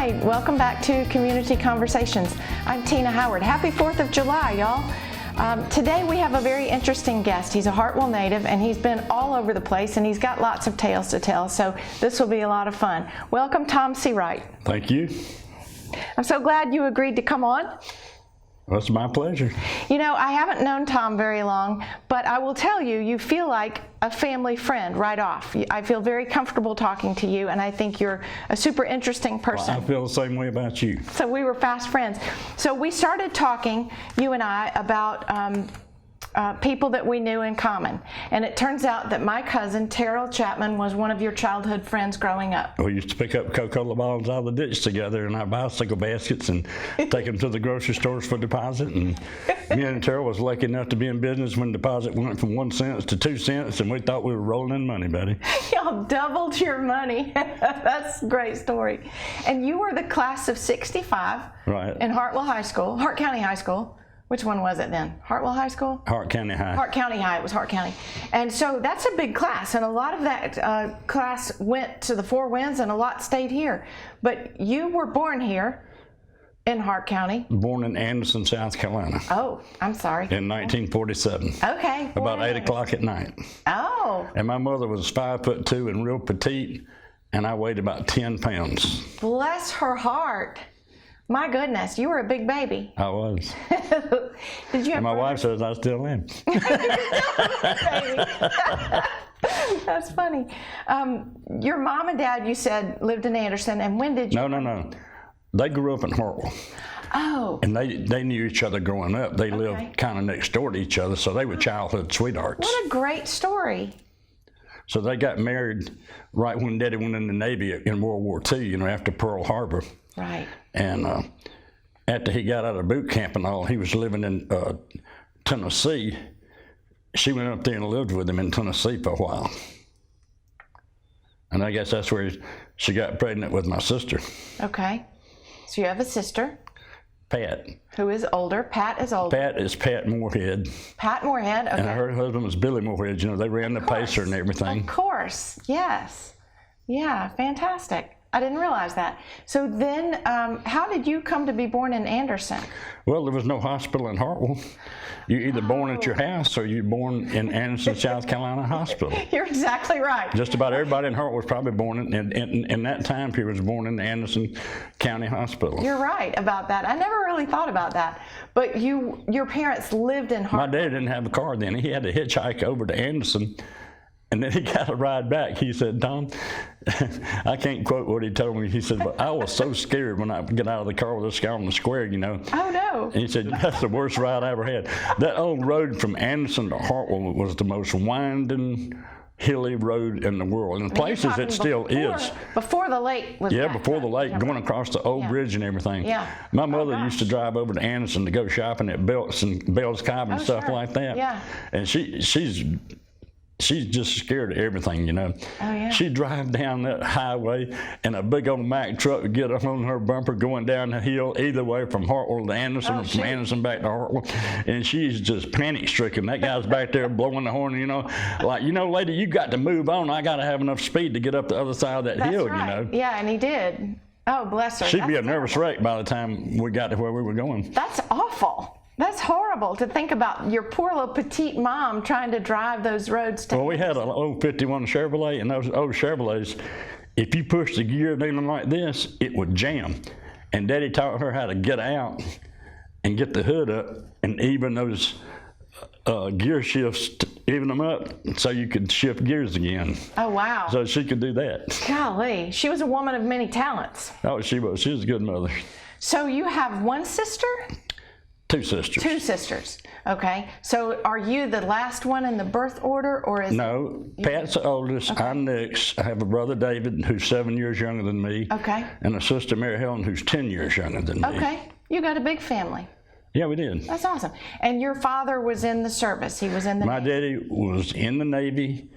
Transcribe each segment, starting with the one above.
Hi, welcome back to Community Conversations. I'm Tina Howard. Happy 4th of July, y'all. Today we have a very interesting guest. He's a Hartwell native and he's been all over the place and he's got lots of tales to tell, so this will be a lot of fun. Welcome, Tom Seawright. Thank you. I'm so glad you agreed to come on. Well, it's my pleasure. You know, I haven't known Tom very long, but I will tell you, you feel like a family friend right off. I feel very comfortable talking to you, and I think you're a super interesting person. Well, I feel the same way about you. So we were fast friends. So we started talking, you and I, about people that we knew in common. And it turns out that my cousin, Terrell Chapman, was one of your childhood friends growing up. We used to pick up Coca-Cola bottles out of the ditch together in our bicycle baskets and take them to the grocery stores for deposit. And me and Terrell was lucky enough to be in business when deposit went from 1 cent to 2 cents, and we thought we were rolling in money, buddy. Y'all doubled your money. That's a great story. And you were the class of 65 right. in Hart County High School. Which one was it then? Hartwell High School? Hart County High. Hart County High. It was Hart County. And so that's a big class, and a lot of that class went to the Four Winds, and a lot stayed here. But you were born here in Hart County. Born in Anderson, South Carolina. Oh, I'm sorry. In 1947. Okay. About 8 o'clock at night. Oh. And my mother was 5'2" and real petite, and I weighed about 10 pounds. Bless her heart. My goodness, you were a big baby. I was. Did you have and my wife says I still am. That's funny. Your mom and dad, you said, lived in Anderson, and when did you? No. They grew up in Hartwell. Oh. And they knew each other growing up. They lived kind of next door to each other, so they were childhood sweethearts. What a great story. So they got married right when Daddy went in the Navy in World War II, you know, after Pearl Harbor. Right. And after he got out of boot camp and all, he was living in Tennessee. She went up there and lived with him in Tennessee for a while. And I guess that's where she got pregnant with my sister. Okay. So you have a sister. Pat. Who is older. Pat is older. Pat is Pat Moorhead. Pat Moorhead, okay. And her husband was Billy Moorhead. You know, they ran the Pacer and everything. Of course, yes. Yeah, fantastic. I didn't realize that. So then, how did you come to be born in Anderson? Well, there was no hospital in Hartwell. You're either born at your house or you're born in Anderson, South Carolina Hospital. You're exactly right. Just about everybody in Hartwell was probably born in that time period, was born in the Anderson County Hospital. You're right about that. I never really thought about that. But your parents lived in Hartwell. My dad didn't have a car then. He had to hitchhike over to Anderson. And then he got a ride back. He said, Tom, I can't quote what he told me. He said, but I was so scared when I get out of the car with this guy on the square, you know. Oh, no. And he said, that's the worst ride I ever had. That old road from Anderson to Hartwell was the most winding, hilly road in the world. In places it still is. Before the lake was before the lake, going across the old bridge and everything. Yeah. My mother used to drive over to Anderson to go shopping at Belts and Bell's Cobb and stuff like that. Yeah. And she's just scared of everything, you know. Oh, yeah. She'd drive down that highway and a big old Mack truck would get up on her bumper going down the hill either way from Hartwell to Anderson or from Anderson back to Hartwell. And she's just panic stricken. That guy's back there blowing the horn, you know, like, you know, lady, you got to move on. I got to have enough speed to get up the other side of that hill, right. You know. Yeah, and he did. Oh, bless her. She'd be a nervous wreck by the time we got to where we were going. That's awful. That's horrible to think about your poor little petite mom trying to drive those roads. Well, we had an old 51 Chevrolet, and those old Chevrolets, if you push the gear down like this, it would jam. And Daddy taught her how to get out and get the hood up and even those gear shifts, even them up so you could shift gears again. Oh, wow. So she could do that. Golly, she was a woman of many talents. Oh, she was. She was a good mother. So you have one sister? Two sisters. Two sisters. Okay. So are you the last one in the birth order, or is No, Pat's the oldest. Okay. I'm next. I have a brother, David, who's 7 years younger than me. Okay. And a sister, Mary Helen, who's 10 years younger than me. Okay. You got a big family. Yeah, we did. That's awesome. And your father was in the service. He was in the My daddy was in the Navy.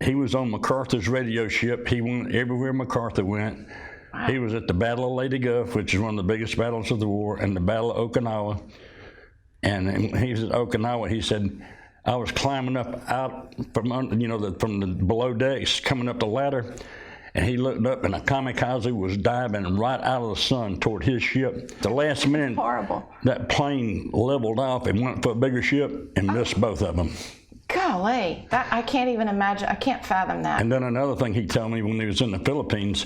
He was on MacArthur's radio ship. He went everywhere MacArthur went. Wow. He was at the Battle of Leyte Gulf, which is one of the biggest battles of the war, and the Battle of Okinawa. And he was at Okinawa. He said, I was climbing up out from, you know, from the below decks, coming up the ladder, and he looked up, and a kamikaze was diving right out of the sun toward his ship. The last minute, horrible. That plane leveled off and went for a bigger ship and missed both of them. Golly, I can't even imagine. I can't fathom that. And then another thing he told me when he was in the Philippines,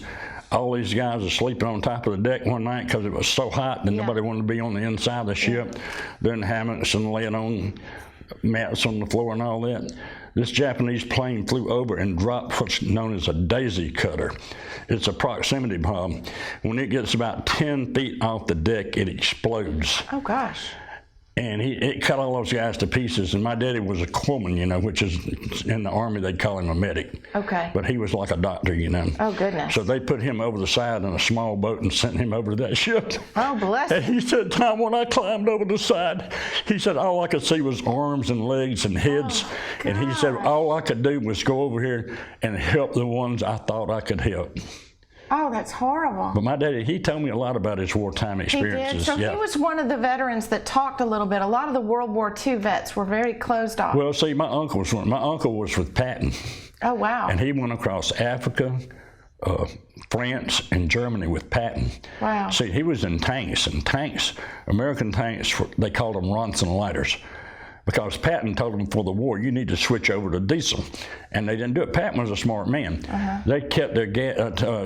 all these guys are sleeping on top of the deck one night because it was so hot that nobody wanted to be on the inside of the ship. They're in hammocks and laying on mats on the floor and all that. This Japanese plane flew over and dropped what's known as a daisy cutter. It's a proximity bomb. When it gets about 10 feet off the deck, it explodes. Oh, gosh. And it cut all those guys to pieces. And my daddy was a corpsman, you know, which is in the Army, they'd call him a medic. Okay. But he was like a doctor, you know. Oh, goodness. So they put him over the side in a small boat and sent him over to that ship. Oh, bless And he said, Tom, when I climbed over the side, he said, all I could see was arms and legs and heads. Oh, and he said, all I could do was go over here and help the ones I thought I could help. Oh, that's horrible. But my daddy, he told me a lot about his wartime experiences. He did. So he was one of the veterans that talked a little bit. A lot of the World War II vets were very closed off. Well, see, my uncle was with Patton. Oh, wow. And he went across Africa, France, and Germany with Patton. Wow. See, he was in tanks, and tanks, American tanks, they called them Ronson lighters. Because Patton told them for the war, you need to switch over to diesel. And they didn't do it. Patton was a smart man. They kept their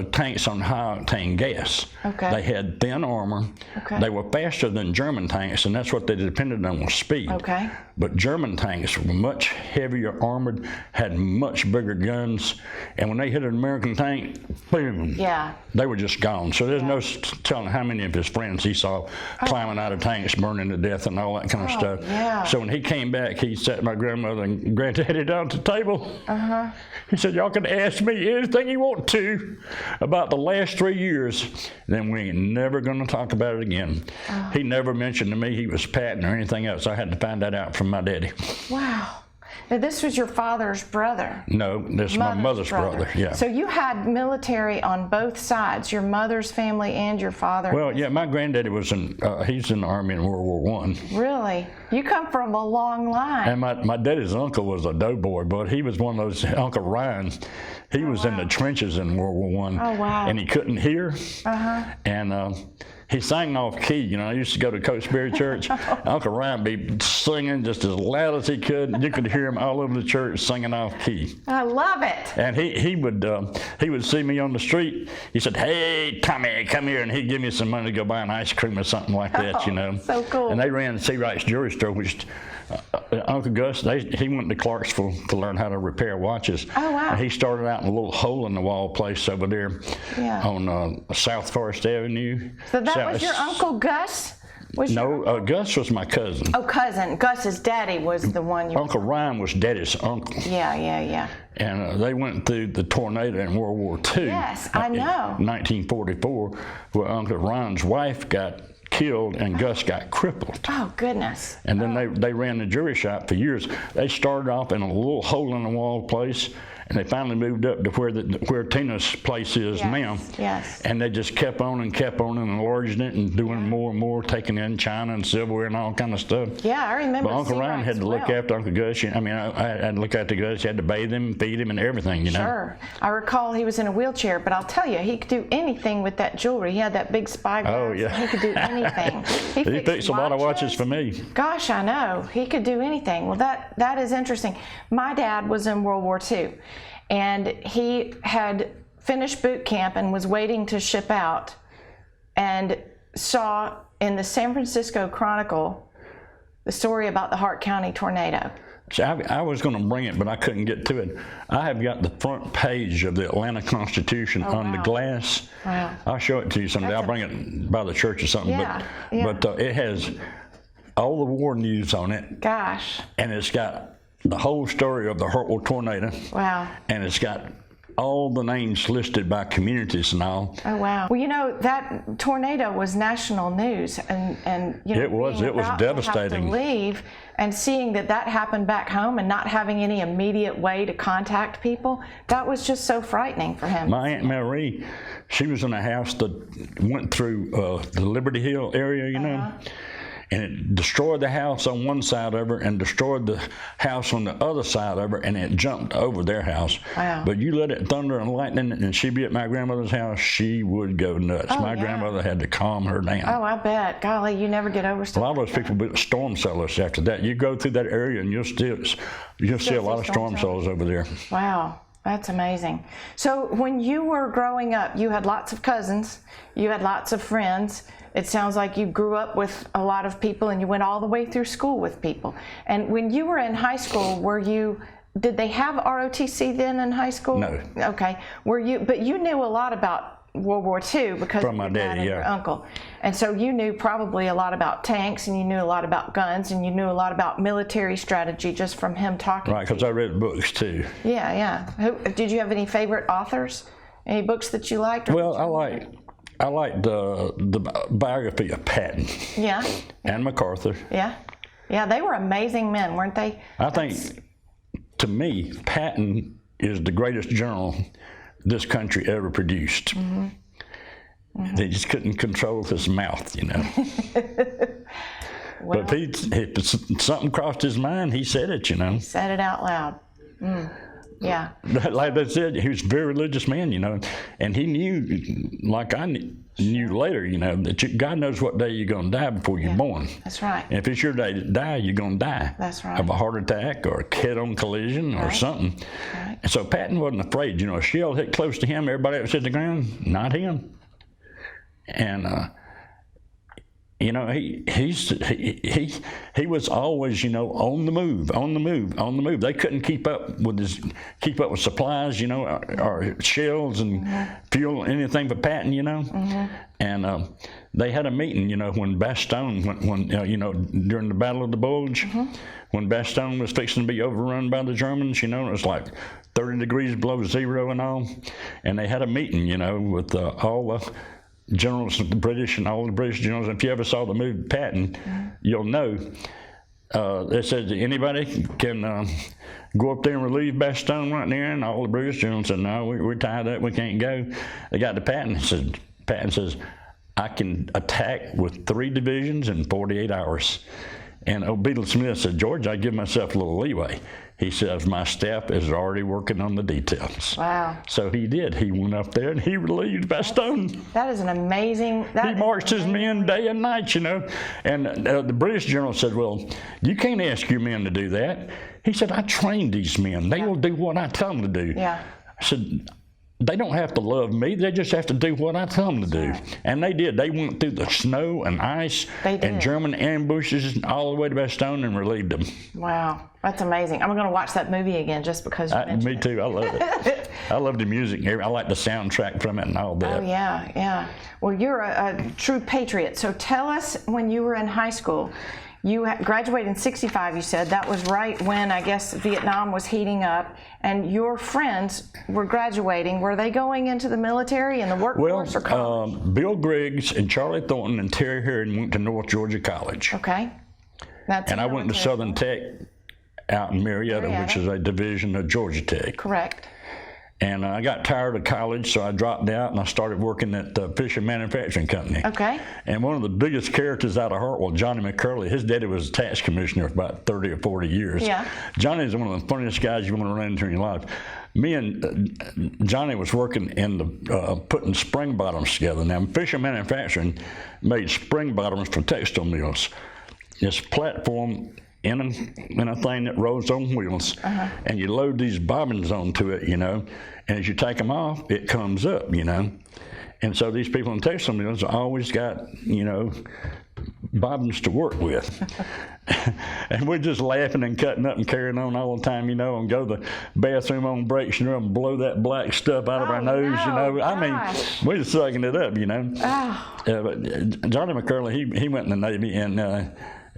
tanks on high-octane gas. Okay. They had thin armor. Okay. They were faster than German tanks, and that's what they depended on was speed. Okay. But German tanks were much heavier armored, had much bigger guns, and when they hit an American tank, boom, they were just gone. So there's no telling how many of his friends he saw climbing out of tanks, burning to death, and all that kind of stuff. Yeah. So when he came back, he sat my grandmother and granddaddy down at the table. He said, y'all can ask me anything you want to about the last 3 years, then we ain't never going to talk about it again. He never mentioned to me he was Patton or anything else. I had to find that out from my daddy. Wow. Now, this was your father's brother? No, this is my mother's brother. Yeah. So you had military on both sides, your mother's family and your father? Well, yeah, my granddaddy was he's in the Army in World War I. Really? You come from a long line. And my daddy's uncle was a doughboy, but he was one of those, Uncle Ryan, he was in the trenches in World War I. Oh, wow. And he couldn't hear. And he sang off key. You know, I used to go to Coatesbury Church. Uncle Ryan be singing just as loud as he could. You could hear him all over the church singing off key. I love it. And he would see me on the street. He said, "Hey, Tommy, come here," and he'd give me some money to go buy an ice cream or something like that. You know. So cool. And they ran C. Wright's Jewelry Store, which Uncle Gus, he went to Clarksville to learn how to repair watches. Oh, wow. And he started out in a little hole-in-the-wall place over there on South Forest Avenue. So that was your Uncle Gus? Gus was my cousin. Oh, cousin. Gus's daddy was the one you... Uncle Ryan was Daddy's uncle. Yeah. And they went through the tornado in World War II. Yes, I know. In 1944, where Uncle Ryan's wife got killed and Gus got crippled. Oh, goodness. And then they ran the jewelry shop for years. They started off in a little hole-in-the-wall place, and they finally moved up to where Tina's place is now. Yes. And they just kept on and enlarging it and doing more and more, taking in china and silverware and all kind of stuff. Yeah, I remember. But Uncle Ryan had to look after Uncle Gus. I mean, I had to look after Gus. You had to bathe him, feed him, and everything, you know. Sure. I recall he was in a wheelchair, but I'll tell you, he could do anything with that jewelry. He had that big spyglass. Oh, yeah. He could do anything. He fixed a lot of watches for me. Gosh, I know. He could do anything. Well, that is interesting. My dad was in World War II, and he had finished boot camp and was waiting to ship out, and saw in the San Francisco Chronicle the story about the Hart County tornado. See, I was going to bring it, but I couldn't get to it. I have got the front page of the Atlanta Constitution on the glass. Wow. I'll show it to you someday. I'll bring it by the church or something. But it has all the war news on it. Gosh. And it's got the whole story of the Hartwell tornado. Wow. And it's got all the names listed by communities and all. Oh, wow. Well, you know, that tornado was national news, and you know, it was devastating. To leave and seeing that happened back home and not having any immediate way to contact people, that was just so frightening for him. My Aunt Marie, she was in a house that went through the Liberty Hill area, you know. and it destroyed the house on one side of her and destroyed the house on the other side of her, and it jumped over their house. Wow. But you let it thunder and lightning, and she'd be at my grandmother's house, she would go nuts. Oh, my grandmother had to calm her down. Oh, I bet. Golly, you never get over A stuff. lot of those people built storm cellars after that. You go through that area, and you'll see a lot of storm cellars over there. Wow. That's amazing. So when you were growing up, you had lots of cousins, you had lots of friends. It sounds like you grew up with a lot of people and you went all the way through school with people. And when you were in high school, did they have ROTC then in high school? No. Okay. But you knew a lot about World War II because From of my your dad daddy, and yeah. your uncle. And so you knew probably a lot about tanks, and you knew a lot about guns, and you knew a lot about military strategy just from him talking. Right, because I read books too. Yeah, yeah. Did you have any favorite authors? Any books that you liked? Well, I liked the biography of Patton. Yeah. And MacArthur. Yeah. Yeah, they were amazing men, weren't they? I think, to me, Patton is the greatest general this country ever produced. Mm-hmm. Mm-hmm. They just couldn't control his mouth, you know. Well, but if something crossed his mind, he said it, you know. He said it out loud. Mm. Yeah. Like they said, he was a very religious man, you know, and he knew, like I knew later, you know, that God knows what day you're going to die before you're born. That's right. And if it's your day to die, you're going to die. That's right. Of a heart attack or a head-on collision or something. Right. And so Patton wasn't afraid. You know, a shell hit close to him, everybody else hit the ground, not him. And you know, he was always, you know, on the move. They couldn't keep up with supplies, you know, or shells and fuel, anything but Patton, you know. Mm-hmm. And they had a meeting, you know, when Bastogne, you know, during the Battle of the Bulge, when Bastogne was fixing to be overrun by the Germans, you know, it was like 30 degrees below zero and all. And they had a meeting, you know, with all the generals, the British and all the British generals. If you ever saw the movie Patton, you'll know. They said, anybody can go up there and relieve Bastogne right there, and all the British generals said, no, we're tied up, we can't go. They got to Patton, Patton says, I can attack with 3 divisions in 48 hours. And Beadle Smith said, George, I give myself a little leeway. He says, my staff is already working on the details. Wow. So he did. He went up there and he relieved Bastogne. That is an amazing... He marched his men day and night, you know. And the British general said, well, you can't ask your men to do that. He said, I trained these men. They will do what I tell them to do. Yeah. I said, they don't have to love me. They just have to do what I tell them to do. And they did. They went through the snow and ice and German ambushes all the way to Bastogne and relieved them. Wow. That's amazing. I'm going to watch that movie again just because you mentioned Me too. I love it. I love the music. I like the soundtrack from it and all that. Oh, yeah, yeah. Well, you're a true patriot. So tell us, when you were in high school, you graduated in 65, you said. That was right when, I guess, Vietnam was heating up, and your friends were graduating. Were they going into the military and the workforce or college? Bill Griggs and Charlie Thornton and Terry Herron went to North Georgia College. Okay. And I went to Southern Tech out in Marietta, which is a division of Georgia Tech. Correct. And I got tired of college, so I dropped out and I started working at the Fisher Manufacturing Company. Okay. And one of the biggest characters out of Hartwell, Johnny McCurley, his daddy was a tax commissioner for about 30 or 40 years. Yeah. Johnny's one of the funniest guys you want to run into in your life. Me and Johnny was working in the putting spring bottoms together. Now, Fisher Manufacturing made spring bottoms for textile mills. This platform in a thing that rolls on wheels, and you load these bobbins onto it, you know, and as you take them off, it comes up, you know. And so these people in textile mills always got, you know, bobbins to work with. And we're just laughing and cutting up and carrying on all the time, you know, and go to the bathroom on breaks, you know, and blow that black stuff out of our nose, you know. Gosh. I mean, we're just sucking it up, you know. But Johnny McCurley, he went in the Navy, and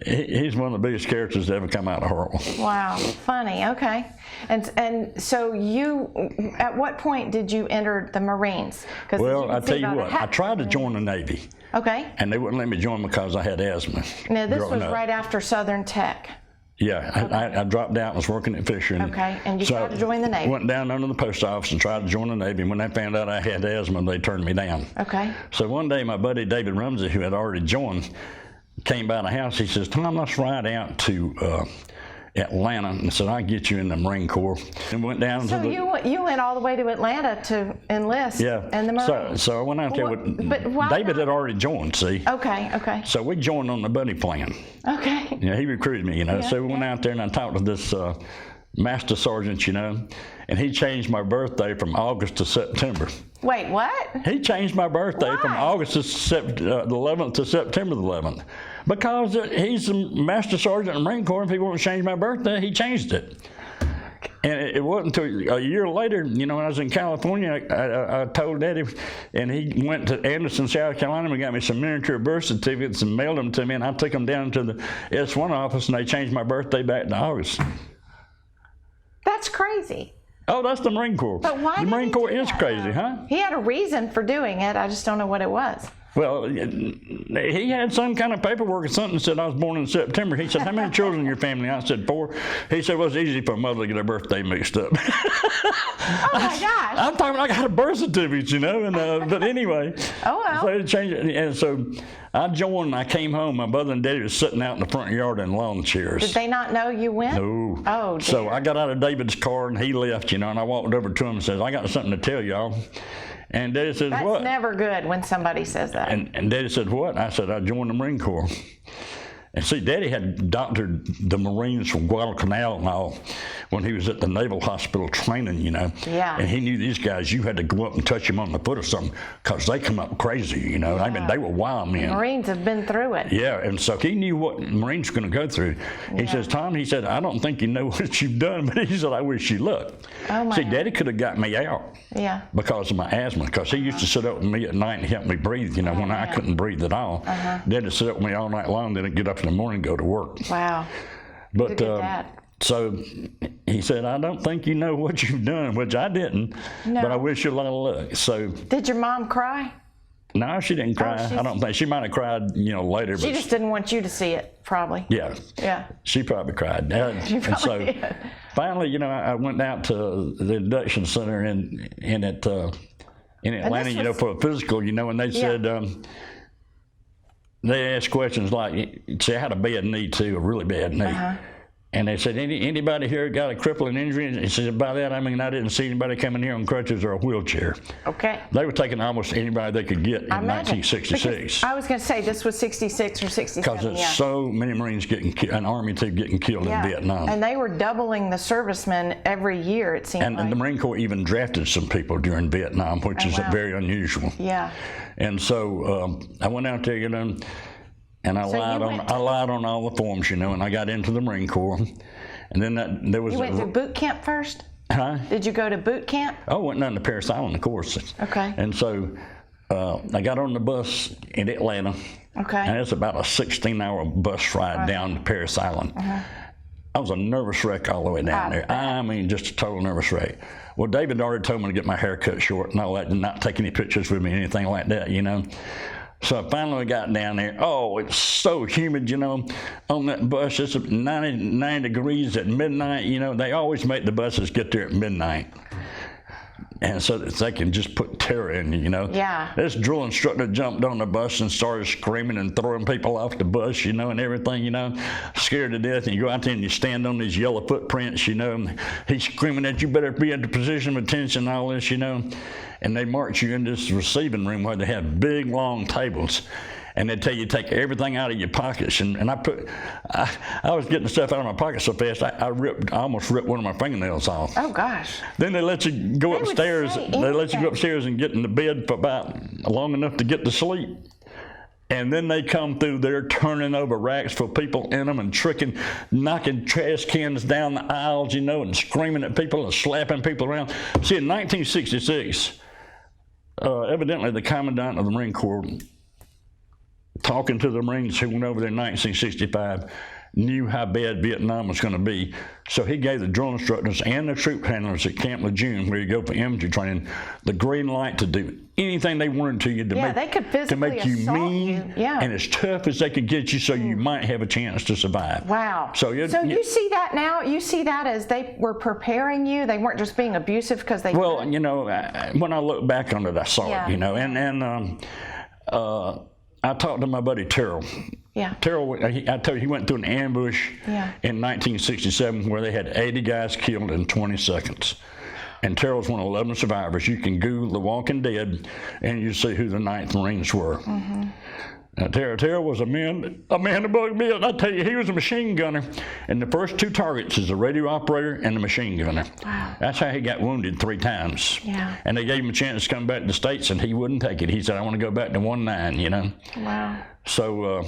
he's one of the biggest characters to ever come out of Hartwell. Wow, funny. Okay, and so you, at what point did you enter the Marines? Well, I tell you what, I tried to join the Navy. Okay. And they wouldn't let me join because I had asthma. Now this was right after Southern Tech. Yeah, I dropped out and was working at Fisher. And you tried to join the Navy. Went down under the post office and tried to join the Navy. And when they found out I had asthma, they turned me down. Okay. So one day my buddy David Rumsey, who had already joined, came by the house. He says, Tom, let's ride out to Atlanta. And said, I'll get you in the Marine Corps. And went down So to the... you went all the way to Atlanta to enlist in the Marines? So I went out there with... But why David not? had already joined, see? Okay. So we joined on the buddy plan. Okay. Yeah, he recruited me, Yeah, so we went out there and I talked to this master sergeant, and he changed my birthday from August to September. Wait, what? He changed my birthday from Why? August to the 11th to September the 11th. Because he's a master sergeant in the Marine Corps, and if he wanted to change my birthday, he changed it. And it wasn't until a year later, when I was in California, I told Daddy, and he went to Anderson, South Carolina, and got me some miniature birth certificates and mailed them to me, and I took them down to the S1 office, and they changed my birthday back to August. That's crazy. Oh, that's the Marine Corps. But why the did Marine he Corps do is that, crazy, though? huh? He had a reason for doing it. I just don't know what it was. Well, he had some kind of paperwork or something that said I was born in September. He said, how many children in your family? I said, 4. He said, well, it's easy for a mother to get her birthday mixed up. Oh, my gosh. I'm talking, I got a birth certificate, but anyway. Oh, well. So they changed it. And so I joined and I came home. My brother and Daddy was sitting out in the front yard in lawn chairs. Did they not know you went? No. Oh, dear. So I got out of David's car and he left, and I walked over to him and says, I got something to tell y'all. And Daddy says, That's what? never good when somebody says that. And Daddy said, what? I said, I joined the Marine Corps. And see, Daddy had doctored the Marines from Guadalcanal and all when he was at the Naval Hospital training, Yeah. And he knew these guys, you had to go up and touch them on the foot or something because they come up crazy, I mean, they were wild men. Marines have been through it. Yeah, and so he knew what Marines were going to go through. He says, Tom, he said, I don't think you know what you've done, but he said, I wish you luck. Oh, my See, God. Daddy could have got me out. Yeah. Because of my asthma, because he used to sit up with me at night and help me breathe, when I couldn't breathe at all. Daddy sit up with me all night long, then I'd get up in the morning and go to work. Wow. But Good dad. so he said, I don't think you know what you've done, which I didn't, No. but I wish you a lot of luck. So Did your mom cry? no, she didn't cry. I don't think. She might have cried, later. She but just didn't want you to see it, probably. yeah. Yeah. She probably cried. She And probably so did. finally, I went out to the induction center in Atlanta, was- for a physical, and they said, they asked questions like, say, I had a bad knee too, a really bad knee. And they said, anybody here got a crippling injury? And he said, by that I mean I didn't see anybody coming here on crutches or a wheelchair. Okay. They were taking almost anybody they could get in I imagine. 1966. Because I was going to say this was 66 or 67. Because there's so many Marines an Army team getting killed in Vietnam. And they were doubling the servicemen every year, it seemed like. And the Marine Corps even drafted some people during Vietnam, which is wow. very unusual. Yeah. And so I went out there, and I lied on all the forms, and I got into the Marine Corps. And then there was You went through boot camp first? Huh? Did you go to boot camp? I went down to Paris Island, of course. Okay. And so I got on the bus in Atlanta. Okay. And it's about a 16-hour bus ride down to Paris Island. I was a nervous wreck all the way down there. I mean, just a total nervous wreck. Well, David already told me to get my hair cut short and all that, and not take any pictures with me, anything like that, So I finally got down there. Oh, it's so humid, on that bus. It's 99 degrees at midnight. They always make the buses get there at midnight. And so that they can just put terror in you, Yeah. This drill instructor jumped on the bus and started screaming and throwing people off the bus, and everything, scared to death. And you go out there and you stand on these yellow footprints, and he's screaming that you better be at the position of attention and all this, And they march you into this receiving room where they have big, long tables. And they tell you to take everything out of your pockets. And I was getting the stuff out of my pocket so fast, I almost ripped one of my fingernails off. Oh, gosh. Then they let you go They would upstairs. say They let you go anything. upstairs and get in the bed for about long enough to get to sleep. And then they come through there turning over racks for people in them and knocking trash cans down the aisles, and screaming at people and slapping people around. See, in 1966, evidently the commandant of the Marine Corps, talking to the Marines who went over there in 1965, knew how bad Vietnam was going to be. So he gave the drill instructors and the troop handlers at Camp Lejeune, where you go for infantry training, the green light to do anything they wanted to you they could physically to make you assault mean you. Yeah. and as tough as they could get you so you might have a chance to survive. Wow. So you see that now? You see that as they were preparing you? They weren't just being abusive because they... Well, when I look back on it, I saw it, and I I talked to my buddy Terrell. Yeah. Terrell, I told you, he went through an ambush Yeah. in 1967 where they had 80 guys killed in 20 seconds. And Terrell's one of 11 survivors. You can Google The Walking Dead, and you see who the 9th Marines were. Now, Terrell was a man above me. I tell you, he was a machine gunner, and the first 2 targets is the radio operator and the machine gunner. Wow. That's how he got wounded 3 times. Yeah. And they gave him a chance to come back to the States, and he wouldn't take it. He said, I want to go back to 1-9, you know. Wow. So,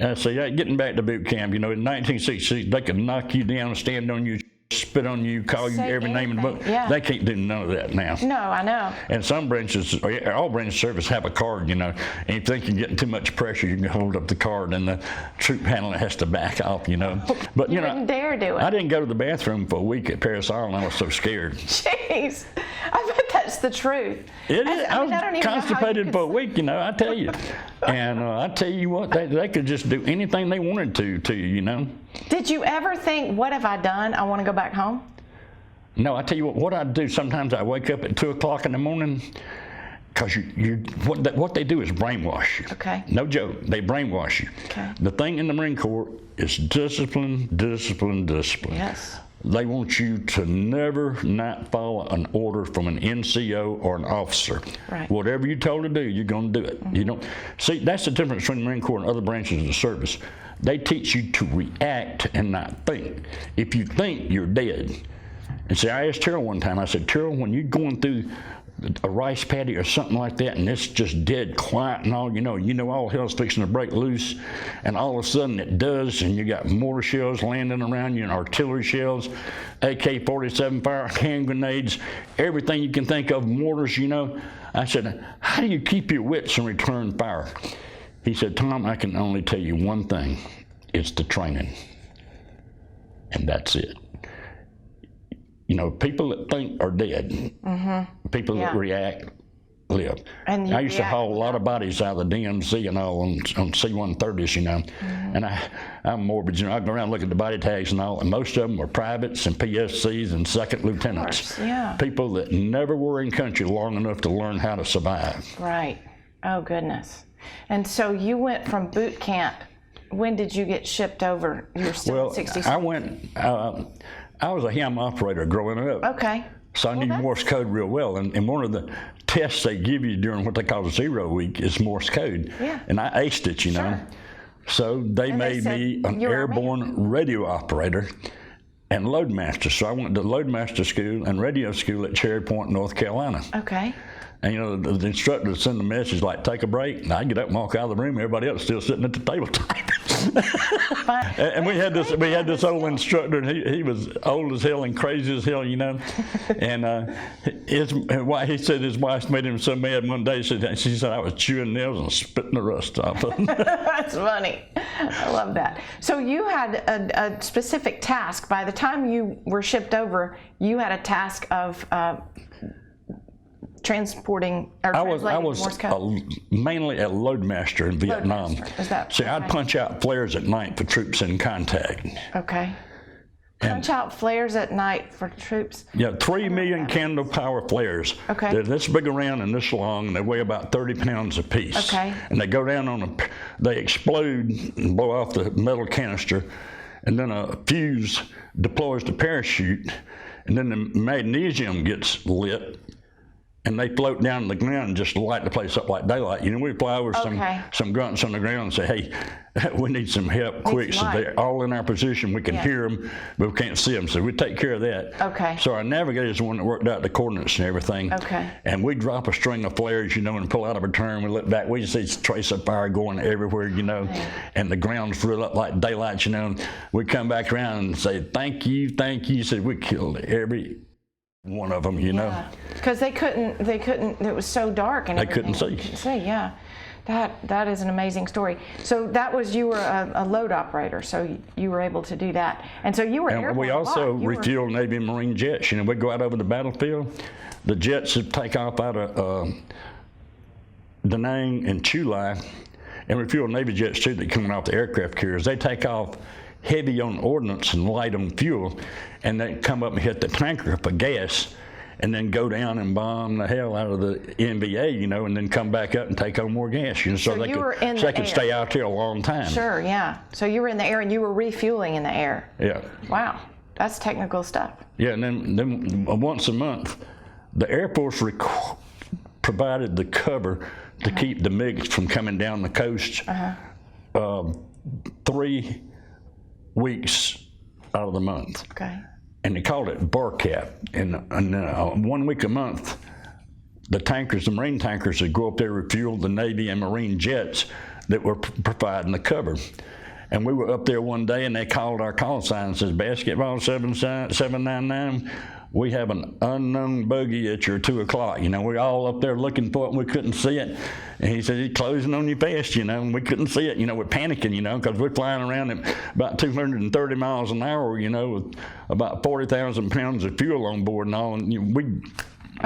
getting back to boot camp, you know, in 1966, they could knock you down, stand on you, spit on you, call you Say every name in the book. anything, yeah. They can't do none of that now. No, I know. And some branches, all branches of service have a card, you know, and if you think you're getting too much pressure, you can hold up the card and the troop handler has to back off, you know. But, You you know, wouldn't dare do it. I didn't go to the bathroom for a week at Paris Island. I was so scared. Jeez. I bet that's the truth. It is. I mean, I don't was even know how you constipated could for a week, you know, I tell you. And I tell you what, they could just do anything they wanted to you, you know. Did you ever think, what have I done? I want to go back home? No, I tell you what I do. Sometimes I wake up at 2 o'clock in the morning, because what they do is brainwash you. Okay. No joke. They brainwash you. Okay. The thing in the Marine Corps is discipline, discipline, discipline. Yes. They want you to never not follow an order from an NCO or an officer. Right. Whatever you're told to do, you're going to do it. You don't see. That's the difference between the Marine Corps and other branches of the service. They teach you to react and not think. If you think, you're dead. And see, I asked Terrell one time. I said, Terrell, when you're going through a rice paddy or something like that, and it's just dead quiet and all, you know all hell's fixing to break loose, and all of a sudden it does, and you got mortar shells landing around you and artillery shells, AK-47 fire, hand grenades, everything you can think of, mortars, you know. I said, how do you keep your wits and return fire? He said, Tom, I can only tell you one thing. It's the training. And that's it. You know, people that think are dead. People that react live. And you I used to react, haul a lot of bodies out of the DMZ and all on C-130s, you know. And I'm morbid, you know. I go around and look at the body tags and all, and most of them were privates and PSCs and second lieutenants. Of course, yeah. People that never were in country long enough to learn how to survive. Right. Oh, goodness. And so you went from boot camp. When did you get shipped over? You were still in 66. I was a ham operator growing up. Okay. So I knew Morse code real well. And one of the tests they give you during what they call 0 week is Morse code. Yeah. And I aced it, you know. So they made me an airborne radio operator and loadmaster. So I went to loadmaster school and radio school at Cherry Point, North Carolina. Okay. And you know, the instructor would send a message like, take a break, and I'd get up and walk out of the room. Everybody else still sitting at the table typing. And we had this old instructor, and he was old as hell and crazy as hell, you know. And he said his wife made him so mad one day. She said I was chewing nails and spitting the rust off of them. That's funny. I love that. So you had a specific task. By the time you were shipped over, you had a task of transporting or translating Morse code? Mainly a loadmaster in Vietnam. Loadmaster. I'd punch out flares at night for troops in contact. Okay. Punch out flares at night for troops? Yeah, 3 million candle power flares. Okay. They're this big around and this long, and they weigh about 30 pounds apiece. Okay. And they go down they explode and blow off the metal canister, and then a fuse deploys the parachute, and then the magnesium gets lit, and they float down to the ground and just light the place up like daylight. You know, we fly over some grunts on the ground and say, hey, we need some help quick. So they're all in our position. We can hear them, but we can't see them. So we take care of that. Okay. So our navigator is the one that worked out the coordinates and everything. Okay. And we drop a string of flares, you know, and pull out of a turn. We look back. We just see trace of fire going everywhere, you know, and the ground's lit up like daylight, you know. And we come back around and say, thank you, thank you. Said we killed every one of them, you know. Because they couldn't, it was so dark and they couldn't see. Yeah. That is an amazing story. So you were a load operator, so you were able to do that. And so you were airborne. And we also refueled Navy and Marine jets. You know, we'd go out over the battlefield. The jets would take off out of Da Nang and Chu Lai, and refuel Navy jets too that coming off the aircraft carriers. They take off heavy on ordnance and light on fuel, and they come up and hit the tanker for gas, and then go down and bomb the hell out of the NVA, you know, and then come back up and take on more gas, you know, so they could stay out there a long time. Sure, yeah. So you were in the air and you were refueling in the air. Yeah. Wow, that's technical stuff. Yeah, and then once a month, the Air Force provided the cover to keep the MiGs from coming down the coast 3 weeks out of the month. Okay. And they called it bar cap. And 1 week a month, the tankers, the Marine tankers, would go up there and refuel the Navy and Marine jets that were providing the cover. And we were up there one day, and they called our call sign and says, "Basketball 799, we have an unknown buggy at your 2 o'clock." You know, we're all up there looking for it, and we couldn't see it. And he said, "He's closing on you fast," you know, and we couldn't see it. You know, we're panicking, you know, because we're flying around at about 230 miles an hour, you know, with about 40,000 pounds of fuel on board and all, and we'd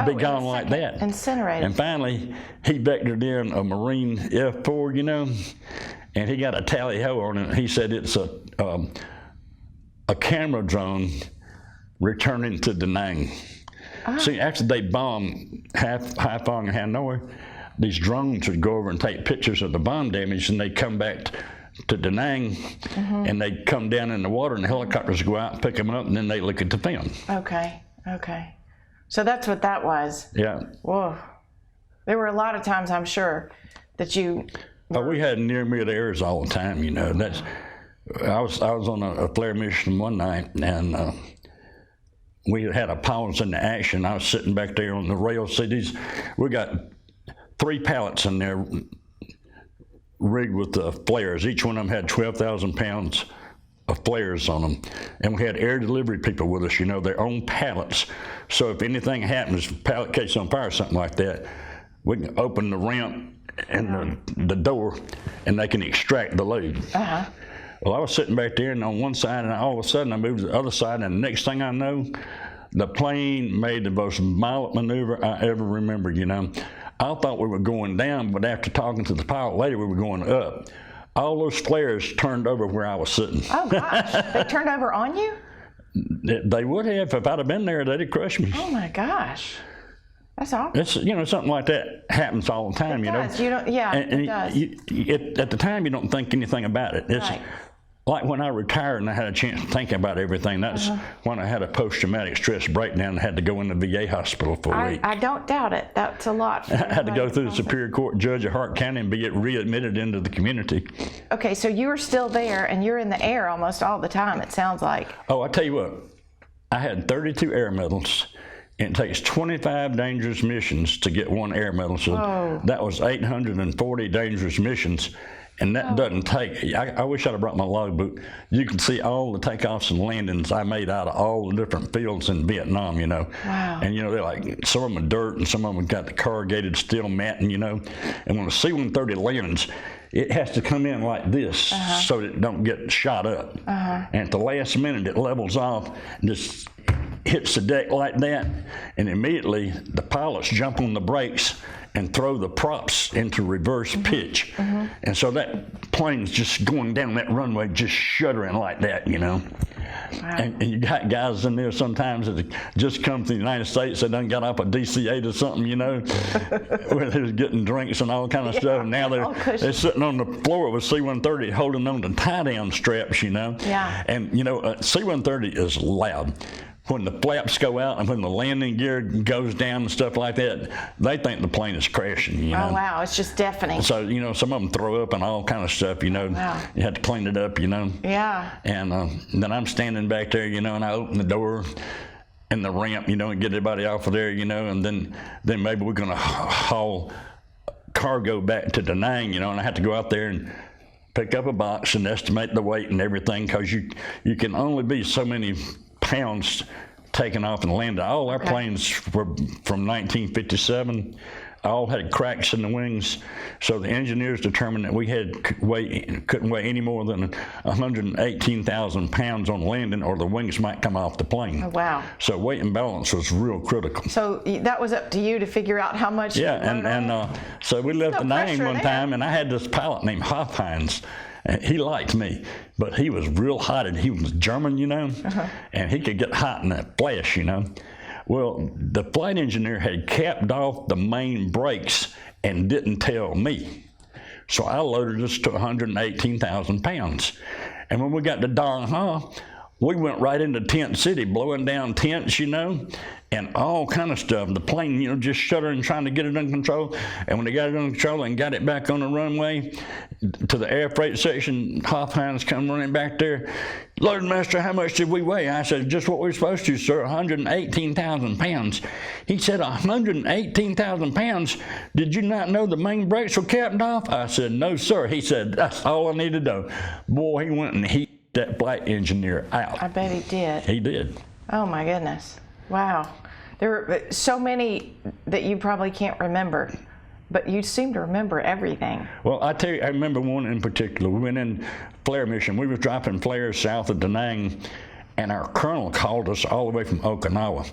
be gone like that. Incinerated. And finally, he vectored in a Marine F-4, you know, and he got a tally-ho on it. He said it's a camera drone returning to Da Nang. See, after they bombed Haiphong and Hanoi, these drones would go over and take pictures of the bomb damage, and they'd come back to Da Nang, and they'd come down in the water, and the helicopters would go out and pick them up, and then they look at the film. Okay, okay. So that's what that was. Yeah. Whoa. There were a lot of times, I'm sure, that you... we had near-mid errors all the time, you know. I was on a flare mission one night, and we had a pause in the action. I was sitting back there on the rail. See, we got 3 pallets in there rigged with the flares. Each one of them had 12,000 pounds of flares on them. And we had air delivery people with us, you know, their own pallets. So if anything happens, if a pallet catches on fire or something like that, we can open the ramp and the door, and they can extract the load. Well, I was sitting back there, and on one side, and all of a sudden I moved to the other side, and the next thing I know, the plane made the most violent maneuver I ever remembered, you know. I thought we were going down, but after talking to the pilot later, we were going up. All those flares turned over where I was sitting. Oh, gosh. They turned over on you? They would have. If I'd have been there, they'd have crushed me. Oh, my gosh. That's awful. It's, you know, something like that happens all the time, you know. It does. You don't, yeah, and it does. At the time, you don't think anything about it. It's right. Like when I retired and I had a chance to think about everything, that's when I had a post-traumatic stress breakdown and had to go in the VA hospital for a week. I don't doubt it. That's a lot. I had to go through the Superior Court judge of Hart County and be readmitted into the community. Okay, so you were still there, and you're in the air almost all the time, it sounds like. Oh, I tell you what, I had 32 air medals. It takes 25 dangerous missions to get 1 air medal, so that was 840 dangerous missions. And that doesn't take, I wish I'd have brought my logbook. You can see all the takeoffs and landings I made out of all the different fields in Vietnam, you know. Wow. And, you know, they're like, some of them are dirt and some of them got the corrugated steel matting, you know. And when a C-130 lands, it has to come in like this so that it don't get shot up. And at the last minute, it levels off and just hits the deck like that. And immediately, the pilots jump on the brakes and throw the props into reverse pitch. And so that plane's just going down that runway, just shuddering like that, you know. Wow. And you got guys in there sometimes that just come to the United States, they done got off a DC-8 or something, you know, where they was getting drinks and all kind of stuff. And now they're sitting on the floor with C-130 holding on to tie-down straps, you know. Yeah. And, you know, C-130 is loud. When the flaps go out and when the landing gear goes down and stuff like that, they think the plane is crashing, you know. Oh, wow, it's just deafening. So, you know, some of them throw up and all kind of stuff, you know. Wow. You have to clean it up, you know. Yeah. And then I'm standing back there, you know, and I open the door and the ramp, you know, and get everybody off of there, you know, and then maybe we're going to haul cargo back to Da Nang, you know, and I have to go out there and pick up a box and estimate the weight and everything, because you can only be so many pounds taken off and landed. All our planes were from 1957. All had cracks in the wings, so the engineers determined that we couldn't weigh any more than 118,000 pounds on landing, or the wings might come off the plane. Oh, wow! So weight and balance was real critical. So that was up to you to figure out how much. Yeah, and so we left Da Nang one time, and I had this pilot named Hofheinz. He liked me, but he was real hot, and he was German, you know, and he could get hot in that flash, you know. Well, the flight engineer had capped off the main brakes and didn't tell me. So I loaded us to 118,000 pounds. And when we got to Dong Ha, we went right into Tent City, blowing down tents, and all kind of stuff. The plane, just shuddering, trying to get it under control. And when they got it under control and got it back on the runway to the air freight section, Hoffheinz come running back there. Loadmaster, how much did we weigh? I said, just what we're supposed to, sir, 118,000 pounds. He said, 118,000 pounds? Did you not know the main brakes were capped off? I said, no, sir. He said, that's all I need to know. Boy, he went and heat that flight engineer out. I bet he did. He did. Oh my goodness. Wow. There were so many that you probably can't remember, but you seem to remember everything. Well, I tell you, I remember one in particular. We went in flare mission. We were dropping flares south of Da Nang, and our colonel called us all the way from Okinawa.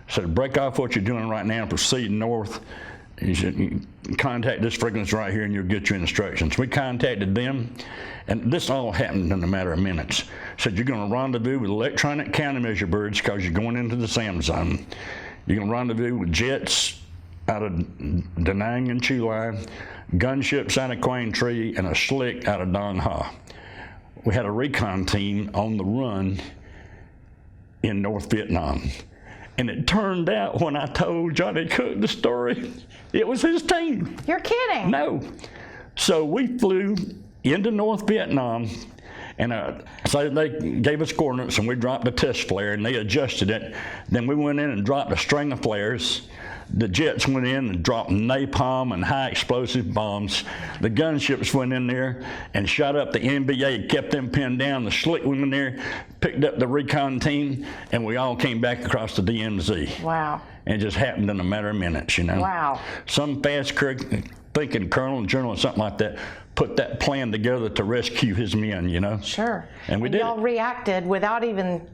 Said, break off what you're doing right now, proceed north. He said, contact this frequency right here and you'll get your instructions. We contacted them, and this all happened in a matter of minutes. Said, you're going to rendezvous with electronic countermeasure birds because you're going into the SAM zone. You're going to rendezvous with jets out of Da Nang and Chulai, gunships out of Quang Tri, and a slick out of Dong Ha. We had a recon team on the run in North Vietnam. And it turned out when I told Johnny Cook the story, it was his team. You're kidding. No. So we flew into North Vietnam, and so they gave us coordinates, and we dropped a test flare, and they adjusted it. Then we went in and dropped a string of flares. The jets went in and dropped napalm and high explosive bombs. The gunships went in there and shot up the NBA, kept them pinned down. The slick went in there, picked up the recon team, and we all came back across the DMZ. Wow. And it just happened in a matter of minutes, Wow. Some fast-thinking colonel, general, something like that, put that plan together to rescue his men, Sure. And we did. Y'all reacted without even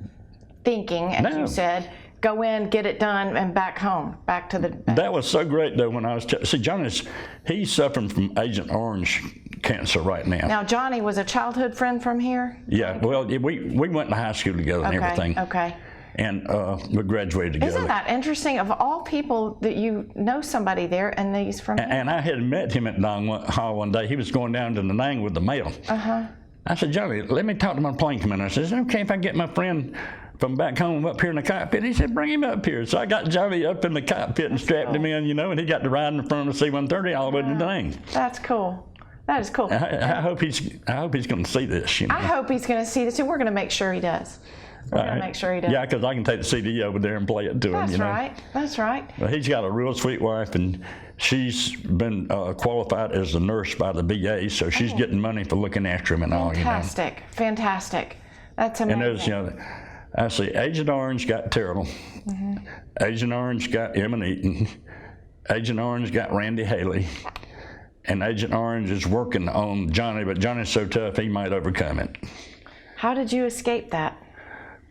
thinking, as you said. Go in, get it done, and back home, back to the... That was so great, though, when I was... See, he's suffering from Agent Orange cancer right now. Now, Johnny was a childhood friend from here? Yeah, well, we went to high school together and everything. Okay. And we graduated together. Isn't that interesting? Of all people that you know somebody there, and he's from here? And I had met him at Dong Ha one day. He was going down to Da Nang with the mail. Uh-huh. I said, Johnny, let me talk to my plane commander. I said, is it okay if I get my friend from back home up here in the cockpit? He said, bring him up here. So I got Johnny up in the cockpit and strapped him in, and he got to ride in the front of the C-130 all the way to Da Nang. That's cool. That is cool. I hope he's going to see this. I hope he's going to see this, and we're going to make sure he does. We're going to make sure he does. Yeah, because I can take the CD over there and play it to him. That's right. That's right. Well, he's got a real sweet wife, and she's been qualified as a nurse by the VA, so she's getting money for looking after him and all. Fantastic. Fantastic. That's amazing. And there's, I see Agent Orange got Terrell. Mm-hmm. Agent Orange got Emma Eaton. Agent Orange got Randy Haley. And Agent Orange is working on Johnny, but Johnny's so tough he might overcome it. How did you escape that?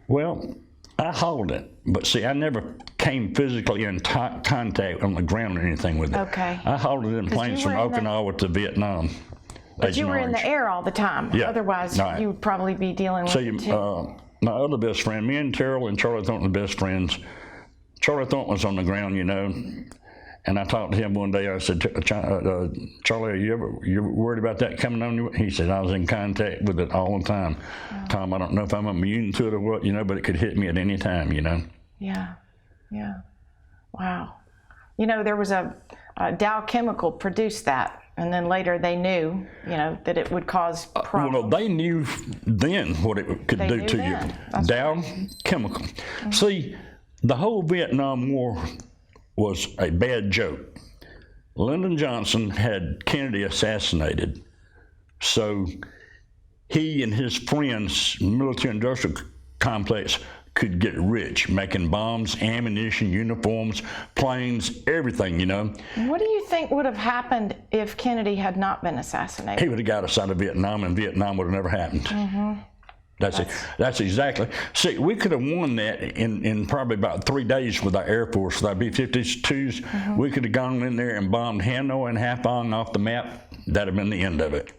Well, I hauled it, but see, I never came physically in contact on the ground or anything with it. Okay. I hauled it in planes from Okinawa to Vietnam. But you were in the air all the time. Yeah. Otherwise, you would probably be dealing with it too. My other best friend, me and Terrell and Charlie Thornton were best friends. Charlie Thornton was on the ground, and I talked to him one day. I said, Charlie, are you worried about that coming on you? He said, I was in contact with it all the time. Oh. Tom, I don't know if I'm immune to it or what, but it could hit me at any time, Yeah, yeah. Wow. There was a Dow Chemical produced that. And then later they knew, that it would cause problems. Well, they knew then what it could do to you. Dow Chemical. Mm-hmm. See, the whole Vietnam War was a bad joke. Lyndon Johnson had Kennedy assassinated, so he and his friends, military-industrial complex, could get rich, making bombs, ammunition, uniforms, planes, everything, What do you think would have happened if Kennedy had not been assassinated? He would have got us out of Vietnam, and Vietnam would have never happened. Mm-hmm. That's exactly. See, we could have won that in probably about 3 days with our Air Force, with our B-52s. Mm-hmm. We could have gone in there and bombed Hanoi and Haiphong off the map. That'd have been the end of it.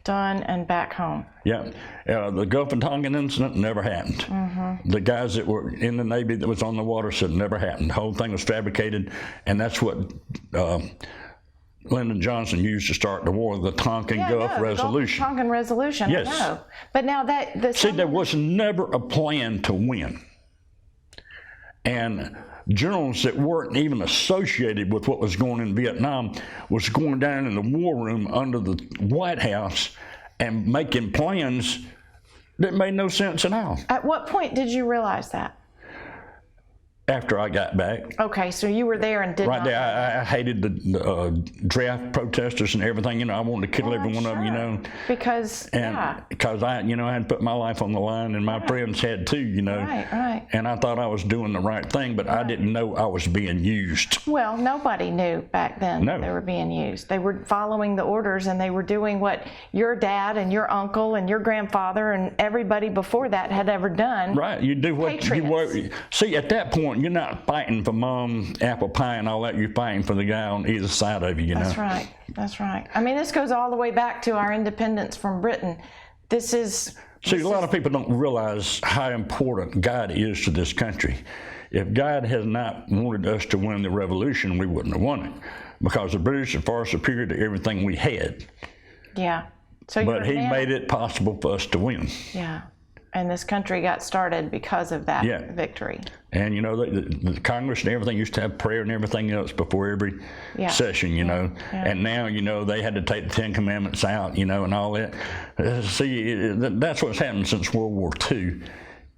Done and back home. Yeah, the Gulf and Tonkin incident never happened. The guys that were in the Navy that was on the water said it never happened. The whole thing was fabricated, and that's what Lyndon Johnson used to start the war, the Tonkin Gulf Resolution. The Tonkin Resolution, yes. I know. But now that... See, there was never a plan to win. And generals that weren't even associated with what was going on in Vietnam was going down in the war room under the White House and making plans that made no sense at all. At what point did you realize that? After I got back. Okay, so you were there and did right not. there, I hated the draft protesters and everything. You know, I wanted to kill every one of them. You know, because because I had put my life on the line, and my friends had too. You know, right. And I thought I was doing the right thing, but I didn't know I was being used. Well, nobody knew back then No. they were being used. They were following the orders, and they were doing what your dad and your uncle and your grandfather and everybody before that had ever done. Right, you do what you were. See, at that point, you're not fighting for mom, apple pie, and all that. You're fighting for the guy on either side of you. That's right. That's right. I mean, this goes all the way back to our independence from Britain. This is. See, a lot of people don't realize how important God is to this country. If God has not wanted us to win the revolution, we wouldn't have won it, because the British are far superior to everything we had. Yeah. So. But He made it possible for us to win. Yeah. And this country got started because of that victory. And, you know, the Congress and everything used to have prayer and everything else before every session, you know. And now, you know, they had to take the 10 Commandments out, you know, and all that. See, that's what's happened since World War II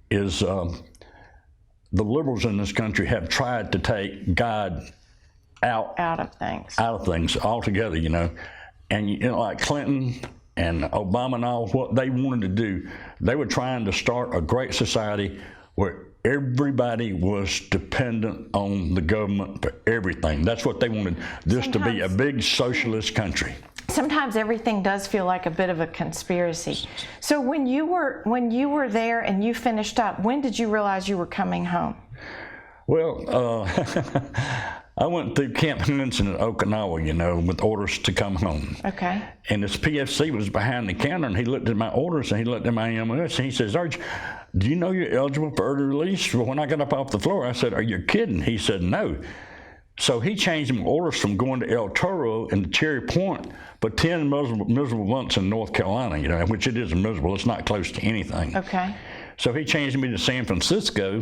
is the liberals in this country have tried to take God out of things altogether, you know. And, you know, like Clinton and Obama and all, what they wanted to do, they were trying to start a great society where everybody was dependent on the government for everything. That's what they wanted, this to be a big socialist country. Sometimes everything does feel like a bit of a conspiracy. So when you were there and you finished up, when did you realize you were coming home? Well, I went through Camp Henderson in Okinawa, you know, with orders to come home. Okay. And this PFC was behind the counter, and he looked at my orders, and he looked at my MS, and he says, "Arch, do you know you're eligible for early release?" Well, when I got up off the floor, I said, "Are you kidding?" He said, "No." So he changed my orders from going to El Toro and Cherry Point for 10 miserable months in North Carolina, you know, which it is miserable. It's not close to anything. Okay. So he changed me to San Francisco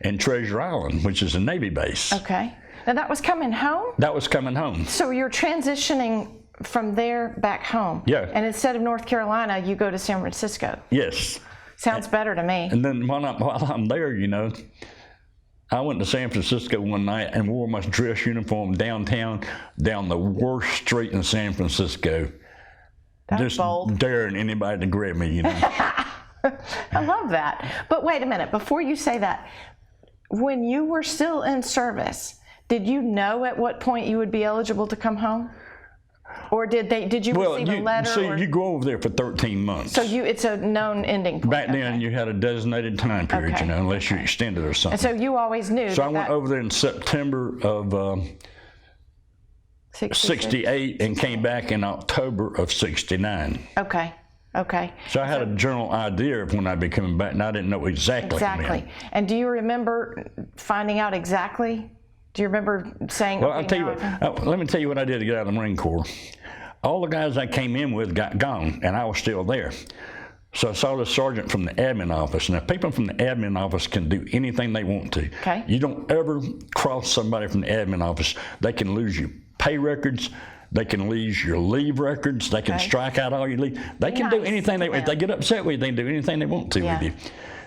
and Treasure Island, which is a Navy base. Okay. Now that was coming home? That was coming home. So you're transitioning from there back home? Yeah. And instead of North Carolina, you go to San Francisco? Yes. Sounds better to me. And then while I'm there, you know, I went to San Francisco one night and wore my dress uniform downtown, down the worst street in San Francisco. That's just bold. Daring anybody to grab me, you know. I love that. But wait a minute, before you say that, when you were still in service, did you know at what point you would be eligible to come home? Or did you receive a letter? See, you go over there for 13 months. So it's a known ending point. Back then, you had a designated time period, you know, unless you extended or something. And so you always knew. So I went over there in September of 68 and came back in October of 69. Okay. Okay. So I had a general idea of when I'd be coming back, and I didn't know exactly. Exactly. And do you remember finding out exactly? Do you remember saying? Well, I'll tell you what. Let me tell you what I did to get out of the Marine Corps. All the guys I came in with got gone, and I was still there. So I saw the sergeant from the admin office. Now, people from the admin office can do anything they want to. Okay. You don't ever cross somebody from the admin office. They can lose your pay records. They can lose your leave records. They can strike out all your leave. They can do anything if they get upset with you, they can do anything they want to with you.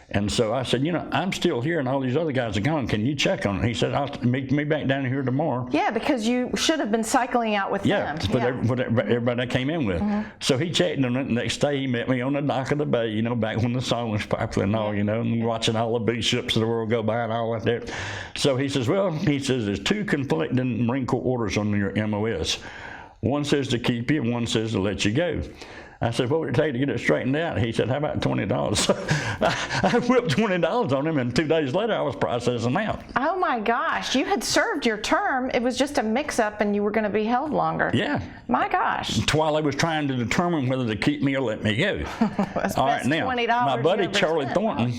And so I said, you know, I'm still here and all these other guys are gone. Can you check on it? He said, I'll meet me back down here tomorrow. Yeah, because you should have been cycling out with them. Yeah, with everybody I came in with. So he checked on it. The next day he met me on the dock of the bay, you know, back when the song was popular and all, you know, and watching all the big ships of the world go by and all that there. So he says, well, there's two conflicting Marine Corps orders on your MOS. One says to keep you, and one says to let you go. I said, what would it take to get it straightened out? He said, how about $20? I whipped $20 on him, and 2 days later I was processing out. Oh my gosh, you had served your term. It was just a mix-up and you were going to be held longer. Yeah. My gosh. While I was trying to determine whether to keep me or let me go. All right, now, $20 my buddy you ever Charlie spent. Thornton,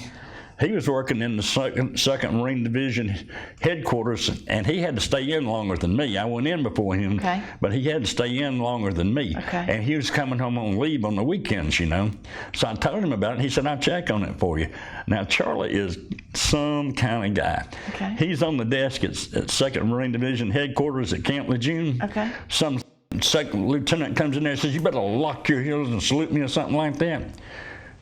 he was working in the 2nd Marine Division headquarters, and he had to stay in longer than me. I went in before him, Okay. but he had to stay in longer than me. Okay. And he was coming home on leave on the weekends, you know. So I told him about it, and he said, I'll check on it for you. Now, Charlie is some kind of guy. Okay. He's on the desk at 2nd Marine Division headquarters at Camp Lejeune. Okay. Some second lieutenant comes in there and says, you better lock your heels and salute me or something like that.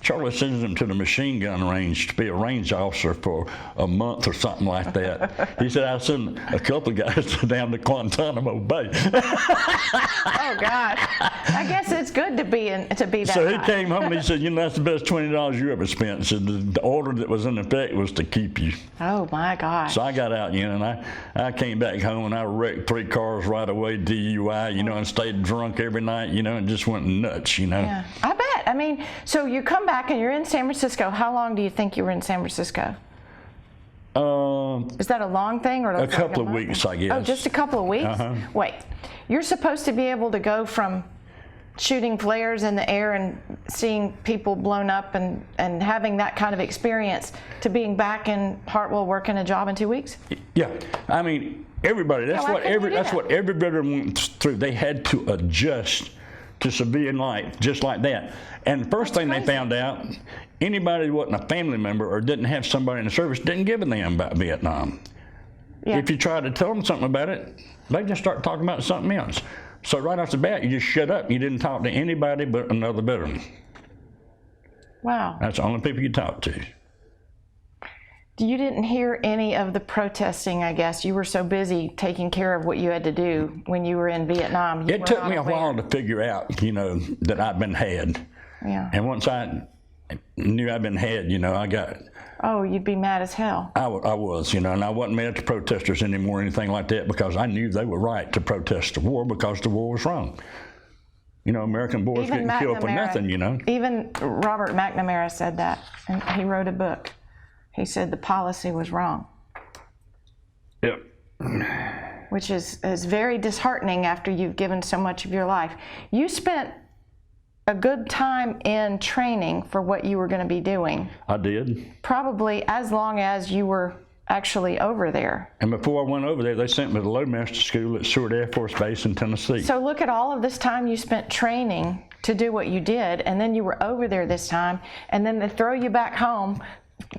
Charlie sends him to the machine gun range to be a range officer for a month or something like that. He said, I sent a couple of guys down to Guantanamo Bay. Oh gosh, I guess it's good to be that. So he high. came home and he said, you know, that's the best $20 you ever spent. He said, the order that was in effect was to keep you. Oh my gosh. So I got out, you know, and I came back home and I wrecked 3 cars right away, DUI, you know, and stayed drunk every night, you know, and just went nuts, you know. Yeah, I bet. I mean, so you come back and you're in San Francisco. How long do you think you were in San Francisco? Is that a long thing or A couple of weeks, I guess. Oh, just a couple of weeks? Uh-huh. Wait, you're supposed to be able to go from shooting flares in the air and seeing people blown up and having that kind of experience to being back in Hartwell working a job in 2 weeks? Yeah, I mean, everybody, that's why what couldn't you do that's that? what everybody went through. They had to adjust to civilian life just like that. And the first thing crazy. they found out, anybody who wasn't a family member or didn't have somebody in the service didn't give a damn about Vietnam. Yeah. If you tried to tell them something about it, they just start talking about something else. So right off the bat, you just shut up. You didn't talk to anybody but another veteran. Wow. That's the only people you talk to. You didn't hear any of the protesting, I guess. You were so busy taking care of what you had to do when you were in Vietnam. You It were took not me a aware. while to figure out, you know, that I'd been had. Yeah. And once I knew I'd been had, you know, Oh, you'd be mad as hell. I was, you know, and I wasn't mad at the protesters anymore or anything like that because I knew they were right to protest the war because the war was wrong. You know, American boys getting killed for nothing, you know. Even Robert McNamara said that, and he wrote a book. He said the policy was wrong, Yep. which is very disheartening after you've given so much of your life. You spent a good time in training for what you were going to be doing, I did. probably as long as you were actually over there. And before I went over there, they sent me to Loadmaster School at Seward Air Force Base in Tennessee. So look at all of this time you spent training to do what you did, and then you were over there this time, and then they throw you back home,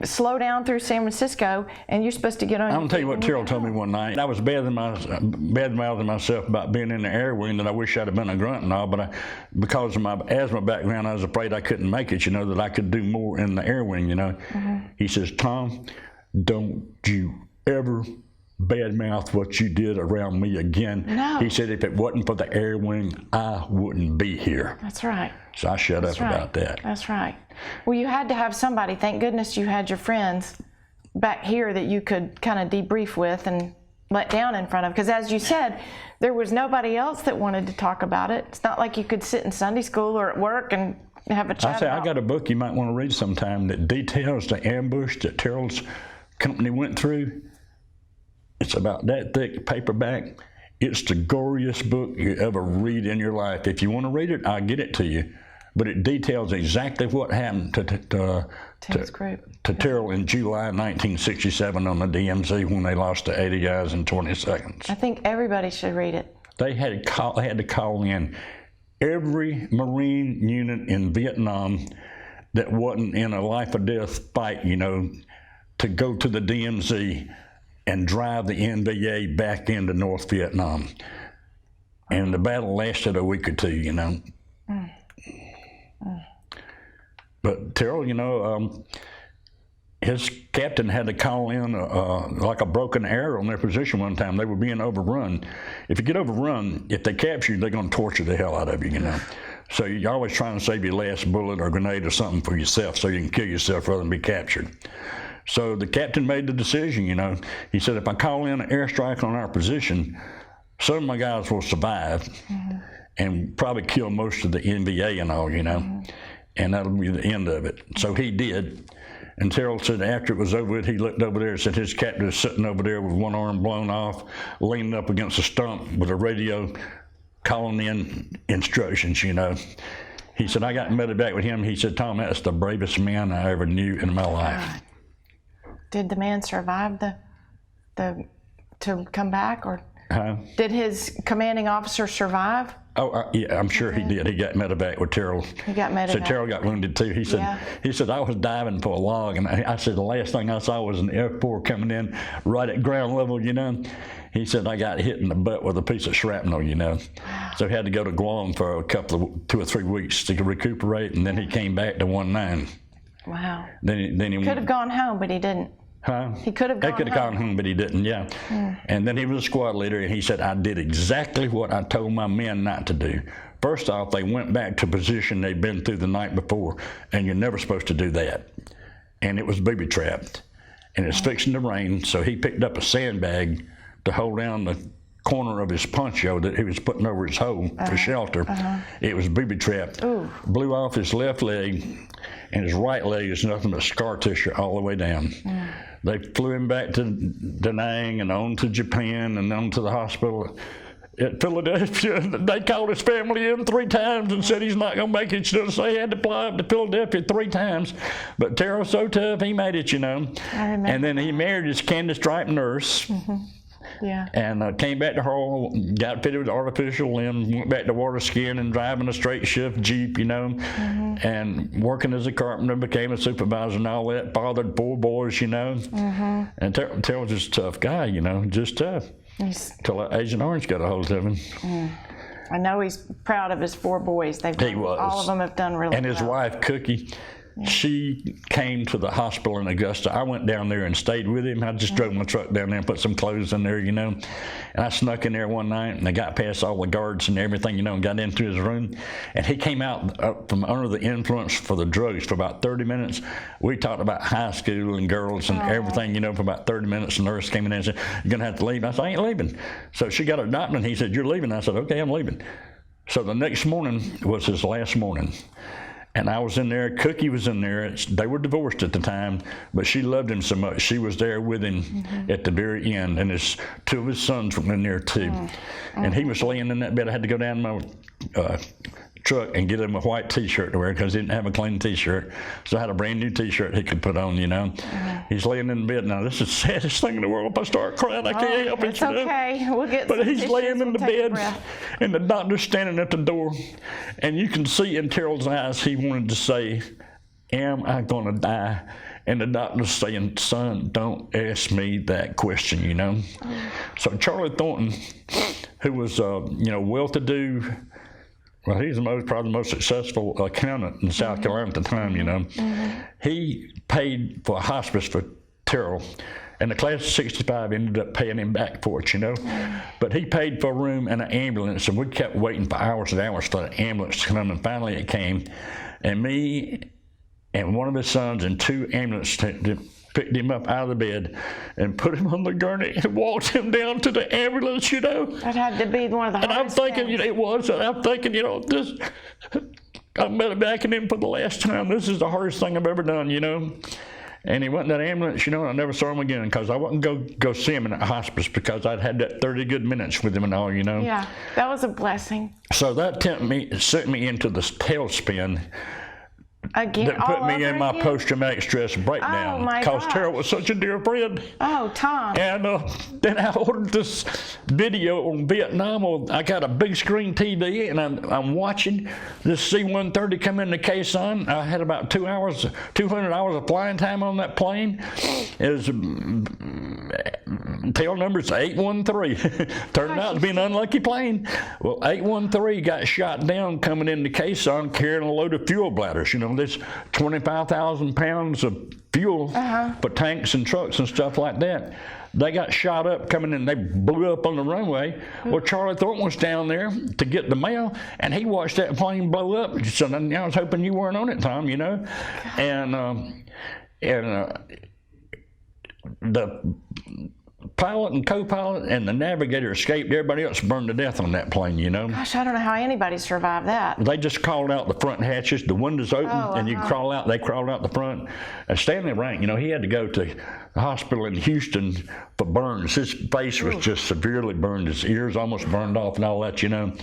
slow down through San Francisco, and you're supposed to get on. I'm going to tell you what Terrell told me one night. I was bad-mouthing myself about being in the air wing, that I wish I'd have been a grunt and all, but because of my asthma background, I was afraid I couldn't make it, you know, that I could do more in the air wing, you know. Mm-hmm. He says, Tom, don't you ever badmouth what you did around me again. No. He said, if it wasn't for the air wing, I wouldn't be here. That's right. So I shut up about that. That's right. Well, you had to have somebody. Thank goodness you had your friends back here that you could kind of debrief with and let down in front of. Because as you said, there was nobody else that wanted to talk about it. It's not like you could sit in Sunday school or at work and have a chat. I got a book you might want to read sometime that details the ambush that Terrell's company went through. It's about that thick paperback. It's the goriest book you ever read in your life. If you want to read it, I'll get it to you. But it details exactly what happened to Terrell in July 1967 on the DMZ when they lost to 80 guys in 20 seconds. I think everybody should read it. They had to call in every Marine unit in Vietnam that wasn't in a life or death fight, you know, to go to the DMZ and drive the NVA back into North Vietnam. And the battle lasted a week or two, you know. But Terrell, you know, his captain had to call in like a broken arrow on their position one time. They were being overrun. If you get overrun, if they capture you, they're going to torture the hell out of you, you know. So you're always trying to save your last bullet or grenade or something for yourself so you can kill yourself rather than be captured. So the captain made the decision, you know. He said, if I call in an airstrike on our position, some of my guys will survive. Mm-hmm. and probably kill most of the NBA and all, you know, and that'll be the end of it. So he did. And Terrell said after it was over with, he looked over there and said his captain was sitting over there with one arm blown off, leaning up against a stump with a radio calling in instructions, you know. He said, I got medevac with him. He said, Tom, that's the bravest man I ever knew in my life. Did the man survive to come back, or did his commanding officer survive? Oh, yeah, I'm sure he did. He got medevac with Terrell. He got medevac. So Terrell got wounded too. He said, I was diving for a log, and I said, the last thing I saw was an F4 coming in right at ground level, you know. He said, I got hit in the butt with a piece of shrapnel, you know. So he had to go to Guam for a couple of 2 or 3 weeks to recuperate, and then he came back to 19. Wow. Then he could have gone home, but he didn't. He could have gone home, but he didn't, yeah. And then he was a squad leader, and he said, I did exactly what I told my men not to do. First off, they went back to a position they'd been through the night before, and you're never supposed to do that. And it was booby-trapped, and it's fixing to rain, so he picked up a sandbag to hold down the corner of his poncho that he was putting over his hole for shelter. It was booby-trapped. Blew off his left leg, and his right leg is nothing but scar tissue all the way down. They flew him back to Da Nang and on to Japan and on to the hospital at Philadelphia. They called his family in 3 times and said he's not going to make it. So they had to fly up to Philadelphia 3 times. But Terrell's so tough, he made it, you know. And then he married his Candy Stripe nurse. Yeah. And came back to Harl, got fitted with artificial limb, went back to water skiing and driving a straight shift Jeep, you know, and working as a carpenter, became a supervisor and all that, fathered 4 boys, you know. And Terrell's just a tough guy, you know, just tough. Till Agent Orange got a hold of him. I know he's proud of his 4 boys. All of them have done really well. And his wife, Cookie, she came to the hospital in Augusta. I went down there and stayed with him. I just drove my truck down there and put some clothes in there, you know. And I snuck in there one night, and I got past all the guards and everything, you know, and got into his room. And he came out from under the influence for the drugs for about 30 minutes. We talked about high school and girls and everything, you know, for about 30 minutes. The nurse came in and said, you're going to have to leave. I said, I ain't leaving. So she got her doctor, and he said, you're leaving. I said, okay, I'm leaving. So the next morning was his last morning. And I was in there, Cookie was in there. They were divorced at the time, but she loved him so much. She was there with him at the very end, and 2 of his sons were in there too. And he was laying in that bed. I had to go down my truck and get him a white T-shirt to wear because he didn't have a clean T-shirt. So I had a brand new T-shirt he could put on, you know. He's laying in bed. Now, this is the saddest thing in the world. If I start crying, I can't help it. It's okay. We'll get But he's laying in the bed, and the doctor's standing at the door. And you can see in Terrell's eyes, he wanted to say, am I going to die? And the doctor's saying, son, don't ask me that question, you know. So Charlie Thornton, who was, you know, well-to-do, well, he's probably the most successful accountant in South Carolina at the time, you know. He paid for a hospice for Terrell, and the class of 65 ended up paying him back for it, you know. But he paid for a room and an ambulance, and we kept waiting for hours and hours for the ambulance to come, and finally it came. And me and one of his sons and 2 ambulances picked him up out of the bed and put him on the gurney and walked him down to the ambulance, you know. That had to be one of the hardest And I'm thinking, you know, it was, and I'm thinking, you know, this, I'm medevacing him for the last time. This is the hardest thing I've ever done, you know. And he went in that ambulance, you know, and I never saw him again because I wouldn't go see him in that hospice because I'd had that 30 good minutes with him and all, you know. Yeah, that was a blessing. So that sent me into this tailspin. Again, that put me in my post-traumatic stress breakdown. Oh, my because gosh. Terrell was such a dear friend. Oh, Tom. And then I ordered this video on Vietnam. I got a big screen TV, and I'm watching this C-130 come into Quezon. I had about 200 hours of flying time on that plane. It was, tail number's 813. Turned out to be an unlucky plane. Well, 813 got shot down coming into Quezon carrying a load of fuel bladders. You know, there's 25,000 pounds of fuel for tanks and trucks and stuff like that. They got shot up coming in. They blew up on the runway. Well, Charlie Thornton was down there to get the mail, and he watched that plane blow up. So I was hoping you weren't on it, Tom, you know. And the pilot and co-pilot and the navigator escaped. Everybody else burned to death on that plane, you know. Gosh, I don't know how anybody survived that. They just crawled out the front hatches, the windows open, and you crawl out. They crawled out the front. Stanley Rank, you know, he had to go to the hospital in Houston for burns. His face was just severely burned. His ears almost burned off and all that, you know.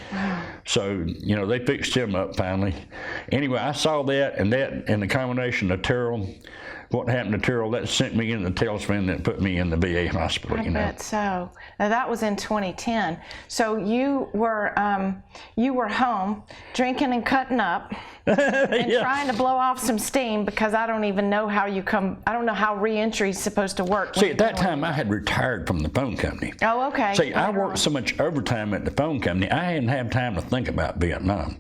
So, you know, they fixed him up finally. Anyway, I saw that and the combination of Terrell. What happened to Terrell, that sent me in the tailspin that put me in the VA hospital, you know. I bet so. Now, that was in 2010. So you were home drinking and cutting up and trying to blow off some steam, because I don't even know how I don't know how re-entry is supposed to work. See, at that time, I had retired from the phone company. Oh, okay. See, I worked so much overtime at the phone company, I hadn't had time to think about Vietnam.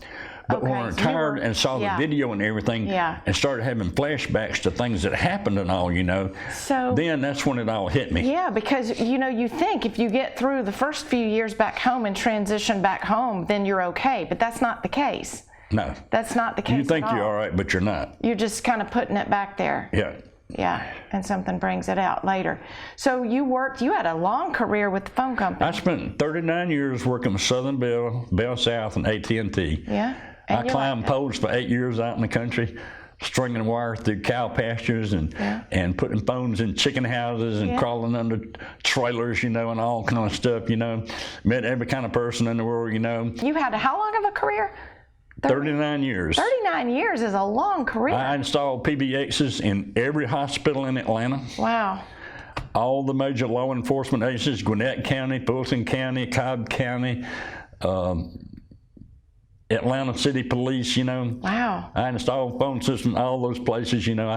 But when I retired and saw the video and everything, and started having flashbacks to things that happened and all, you know, so then that's when it all hit me. Yeah, because, you know, you think if you get through the first few years back home and transition back home, then you're okay. But that's not the case. No. That's not the case. You think at all. you're all right, but you're not. You're just kind of putting it back there. Yeah. Yeah, and something brings it out later. So you had a long career with the phone company. I spent 39 years working with Southern Bell, Bell South, and AT&T. Yeah. I climbed poles for 8 years out in the country, stringing wire through cow pastures and putting phones in chicken houses and crawling under trailers, you know, and all kind of stuff, you know. Met every kind of person in the world, you know. You had how long of a career? 39 years. 39 years is a long career. I installed PBXs in every hospital in Atlanta. Wow. All the major law enforcement agencies, Gwinnett County, Fulton County, Cobb County, Atlanta City Police, you know. Wow. I installed phone systems in all those places, you know.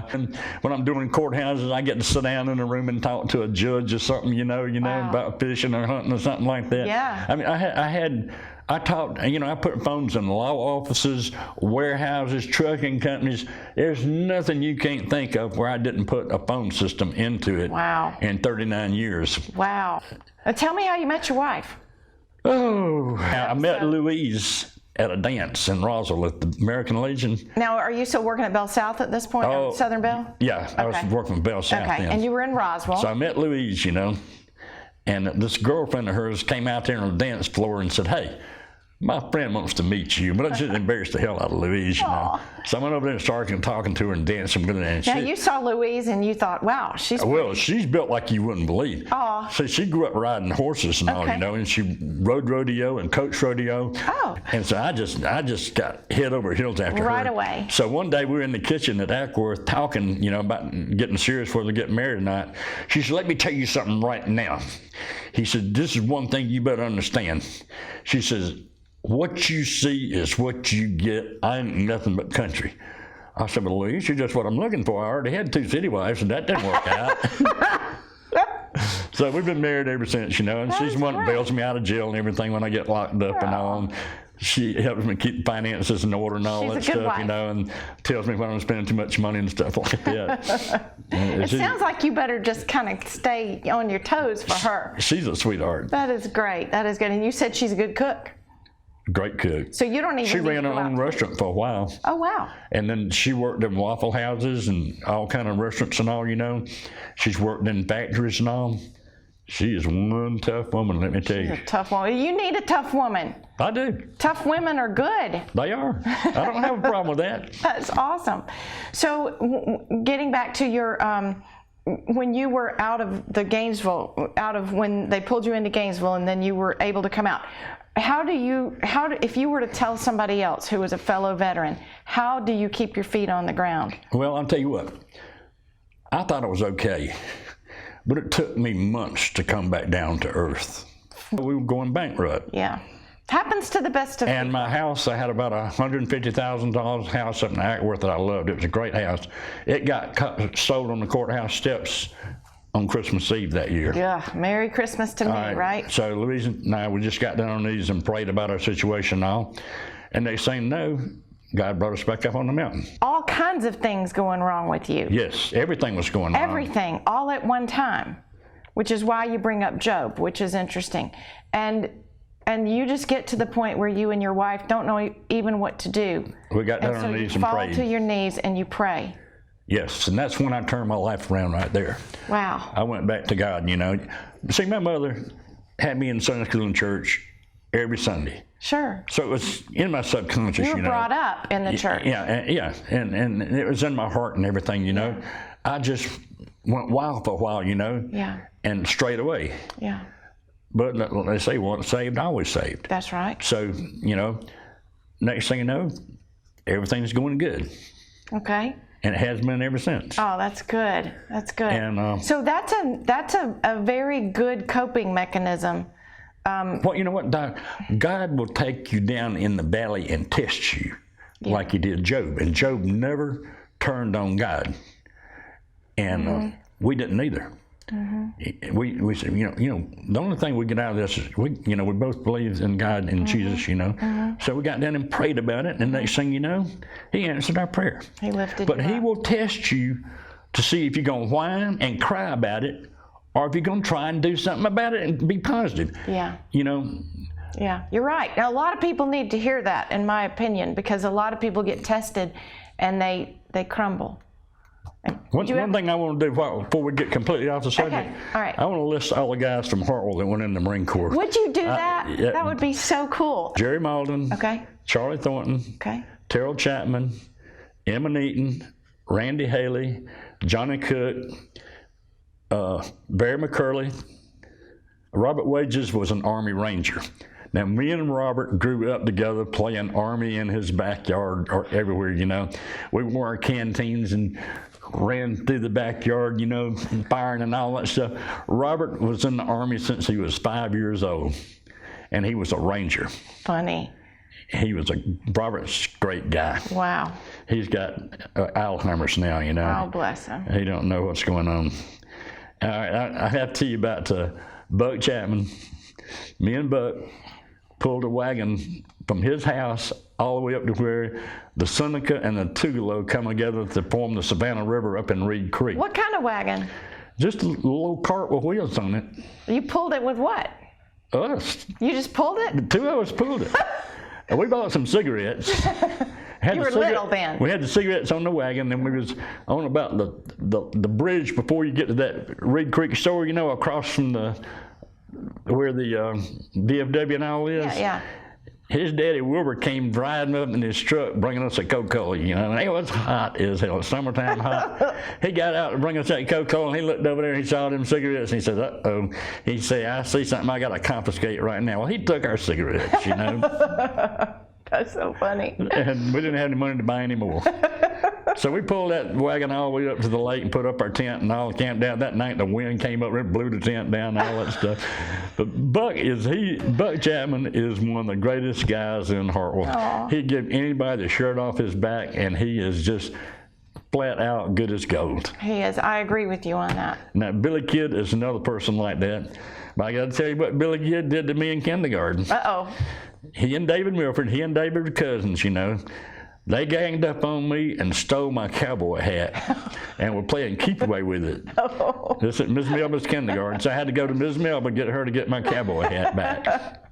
When I'm doing courthouses, I get to sit down in a room and talk to a judge or something, you know, about fishing or hunting or something like that. Yeah. I mean, I taught, you know, I put phones in law offices, warehouses, trucking companies. There's nothing you can't think of where I didn't put a phone system into it. Wow. In 39 years. Wow. Tell me how you met your wife. Oh, I met Louise at a dance in Roswell at the American Legion. Now, are you still working at Bell South at this point, or Southern Bell? Yeah, I was working at Bell South then. And you were in Roswell. So I met Louise, you know, and this girlfriend of hers came out there on the dance floor and said, "Hey, my friend wants to meet you," but I just embarrassed the hell out of Louise, you know. So I went over there and started talking to her and dancing with her. And now, you saw Louise and you thought, wow, she's she's built like you wouldn't believe. Oh. So she grew up riding horses and all, you know, and she rode rodeo and coached rodeo. Oh. And so I just got head over heels after her. Right away. So one day we were in the kitchen at Ackworth talking, you know, about getting serious whether to get married or not. She said, "Let me tell you something right now." He said, "This is one thing you better understand." She says, "What you see is what you get. I ain't nothing but country." I said, "Well, Louise, you're just what I'm looking for. I already had 2 city wives, and that didn't work out." So we've been married ever since, you know, and she's the one that bails me out of jail and everything when I get locked up and all. And she helps me keep finances in order and all that stuff, you know, and tells me when I'm spending too much money and stuff like that. It sounds like you better just kind of stay on your toes for her. She's a sweetheart. That is great. That is good. And you said she's a good cook. Great cook. So you don't even. She ran her own restaurant for a while. Oh, wow. And then she worked in Waffle Houses and all kind of restaurants and all, you know. She's worked in factories and all. She is one tough woman, let me tell you. She's a tough woman. You need a tough woman. I do. Tough women are good. They are. I don't have a problem with that. That's awesome. So getting back to your, when you were out of the Gainesville, when they pulled you into Gainesville and then you were able to come out, if you were to tell somebody else who was a fellow veteran, how do you keep your feet on the ground? Well, I'll tell you what. I thought it was okay, but it took me months to come back down to earth. We were going bankrupt. Yeah. Happens to the best of And people. my house, I had about a $150,000 house up in Ackworth that I loved. It was a great house. It got sold on the courthouse steps on Christmas Eve that year. Yeah, Merry Christmas to me, right? So Louise and I, we just got down on our knees and prayed about our situation and all. And they say, no, God brought us back up on the mountain. All kinds of things going wrong with you. Yes, everything was going on. Everything, all at one time, which is why you bring up Job, which is interesting. And you just get to the point where you and your wife don't know even what to do. We got down on our knees and prayed. You fall to your knees and you pray. Yes, and that's when I turned my life around right there. Wow. I went back to God, you know. See, my mother had me in Sunday school and church every Sunday. Sure. So it was in my subconscious, You were brought up in the church. Yeah, and it was in my heart and everything, you know. I just went wild for a while, you know. Yeah. And strayed away. Yeah. But they say once saved, always saved. That's right. So, you know, next thing you know, everything's going good. Okay. And it has been ever since. Oh, that's good. That's good. And so that's a very good coping mechanism. Well, you know what, Doc? God will take you down in the valley and test you, like He did Job. And Job never turned on God, and we didn't either. We said, you know, the only thing we get out of this is we both believe in God and Jesus, you know. So we got down and prayed about it, and next thing you know, He answered our prayer. He lifted But you He up. will test you to see if you're going to whine and cry about it, or if you're going to try and do something about it and be positive. Yeah. You know. Yeah, you're right. Now, a lot of people need to hear that, in my opinion, because a lot of people get tested and they crumble. One thing I want to do before we get completely off the subject, all right. I want to list all the guys from Hartwell that went in the Marine Corps. Would you do that? Yeah. That would be so cool. Jerry Malden, Okay. Charlie Thornton, Okay. Terrell Chapman, Emma Neaton, Randy Haley, Johnny Cook, Barry McCurley. Robert Wages was an Army Ranger. Now, me and Robert grew up together playing Army in his backyard or everywhere, you know. We wore our canteens and ran through the backyard, you know, firing and all that stuff. Robert was in the Army since he was 5 years old, and he was a Ranger. Funny. Robert's a great guy. Wow. He's got Alzheimer's now, you know. Oh, bless him. He don't know what's going on. All right, I have to tell you about Buck Chapman. Me and Buck pulled a wagon from his house all the way up to where the Seneca and the Tugelo come together to form the Savannah River up in Reed Creek. What kind of wagon? Just a little cart with wheels on it. You pulled it with what? Us. You just pulled it? The two of us pulled it. And we bought some cigarettes. You were little then. We had the cigarettes on the wagon, and we was on about the bridge before you get to that Reed Creek store, you know, across from where the VFW and all is. Yeah. His daddy Wilbur came driving up in his truck bringing us a Coca-Cola, you know, and it was hot as hell. It's summertime hot. He got out to bring us that Coca-Cola, and he looked over there and he saw them cigarettes, and he said, uh-oh. He said, I see something I got to confiscate right now. Well, he took our cigarettes, you know. That's so funny. And we didn't have any money to buy any more. So we pulled that wagon all the way up to the lake and put up our tent and all camped down. That night the wind came up and blew the tent down and all that stuff. But Buck Chapman is one of the greatest guys in Hartwell. Aww. He'd give anybody the shirt off his back, and he is just flat out good as gold. He is. I agree with you on that. Now, Billy Kidd is another person like that. But I got to tell you what Billy Kidd did to me in kindergarten. Uh-oh. He and David Milford, were cousins, you know. They ganged up on me and stole my cowboy hat and were playing keep away with it. Oh. This at Ms. Melba's kindergarten, so I had to go to Ms. Melba and get her to get my cowboy hat back.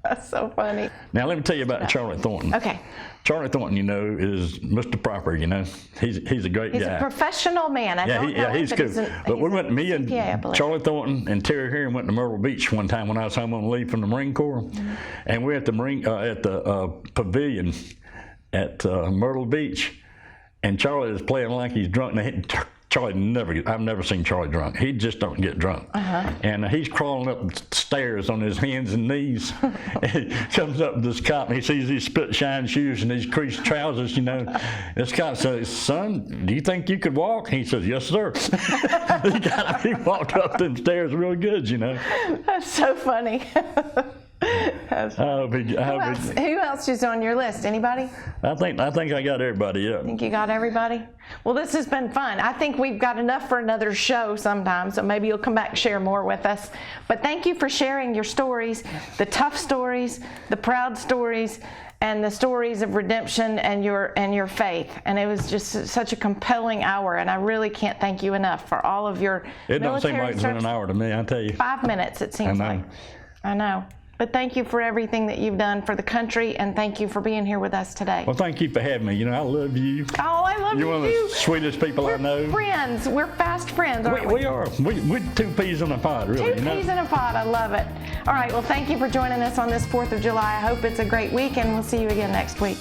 That's so funny. Now, let me tell you about Charlie Thornton. Okay. Charlie Thornton, you know, is Mr. Proper, you know. He's a great guy. He's a professional man. I don't know he's him, cool. But me and CPA, I believe. Charlie Thornton and Terry Herring went to Myrtle Beach one time when I was home on leave from the Marine Corps, and we were at the pavilion at Myrtle Beach, and Charlie is playing like he's drunk. Now, I've never seen Charlie drunk. He just don't get drunk. And he's crawling up stairs on his hands and knees. He comes up to this cop and he sees these split shine shoes and these creased trousers, you know. This cop says, "Son, do you think you could walk?" He says, "Yes, sir." He walked up them stairs real good, you know. That's so funny. Who else is on your list? Anybody? I think I got everybody up. Think you got everybody? Well, this has been fun. I think we've got enough for another show sometime, so maybe you'll come back and share more with us. But thank you for sharing your stories, the tough stories, the proud stories, and the stories of redemption and your faith. And it was just such a compelling hour, and I really can't thank you enough for all of your It don't seem military like it's been an hour to me, I tell you. 5 minutes, it seems like. I know. but thank you for everything that you've done for the country, and thank you for being here with us today. Well, thank you for having me. You know, I love you. Oh, I love you. You're one of the sweetest people I know. We're friends. We're fast friends, aren't we? We are. We're two peas in a pod, really. Two peas in a pod. I love it. All right. Well, thank you for joining us on this 4th of July. I hope it's a great week, and we'll see you again next week.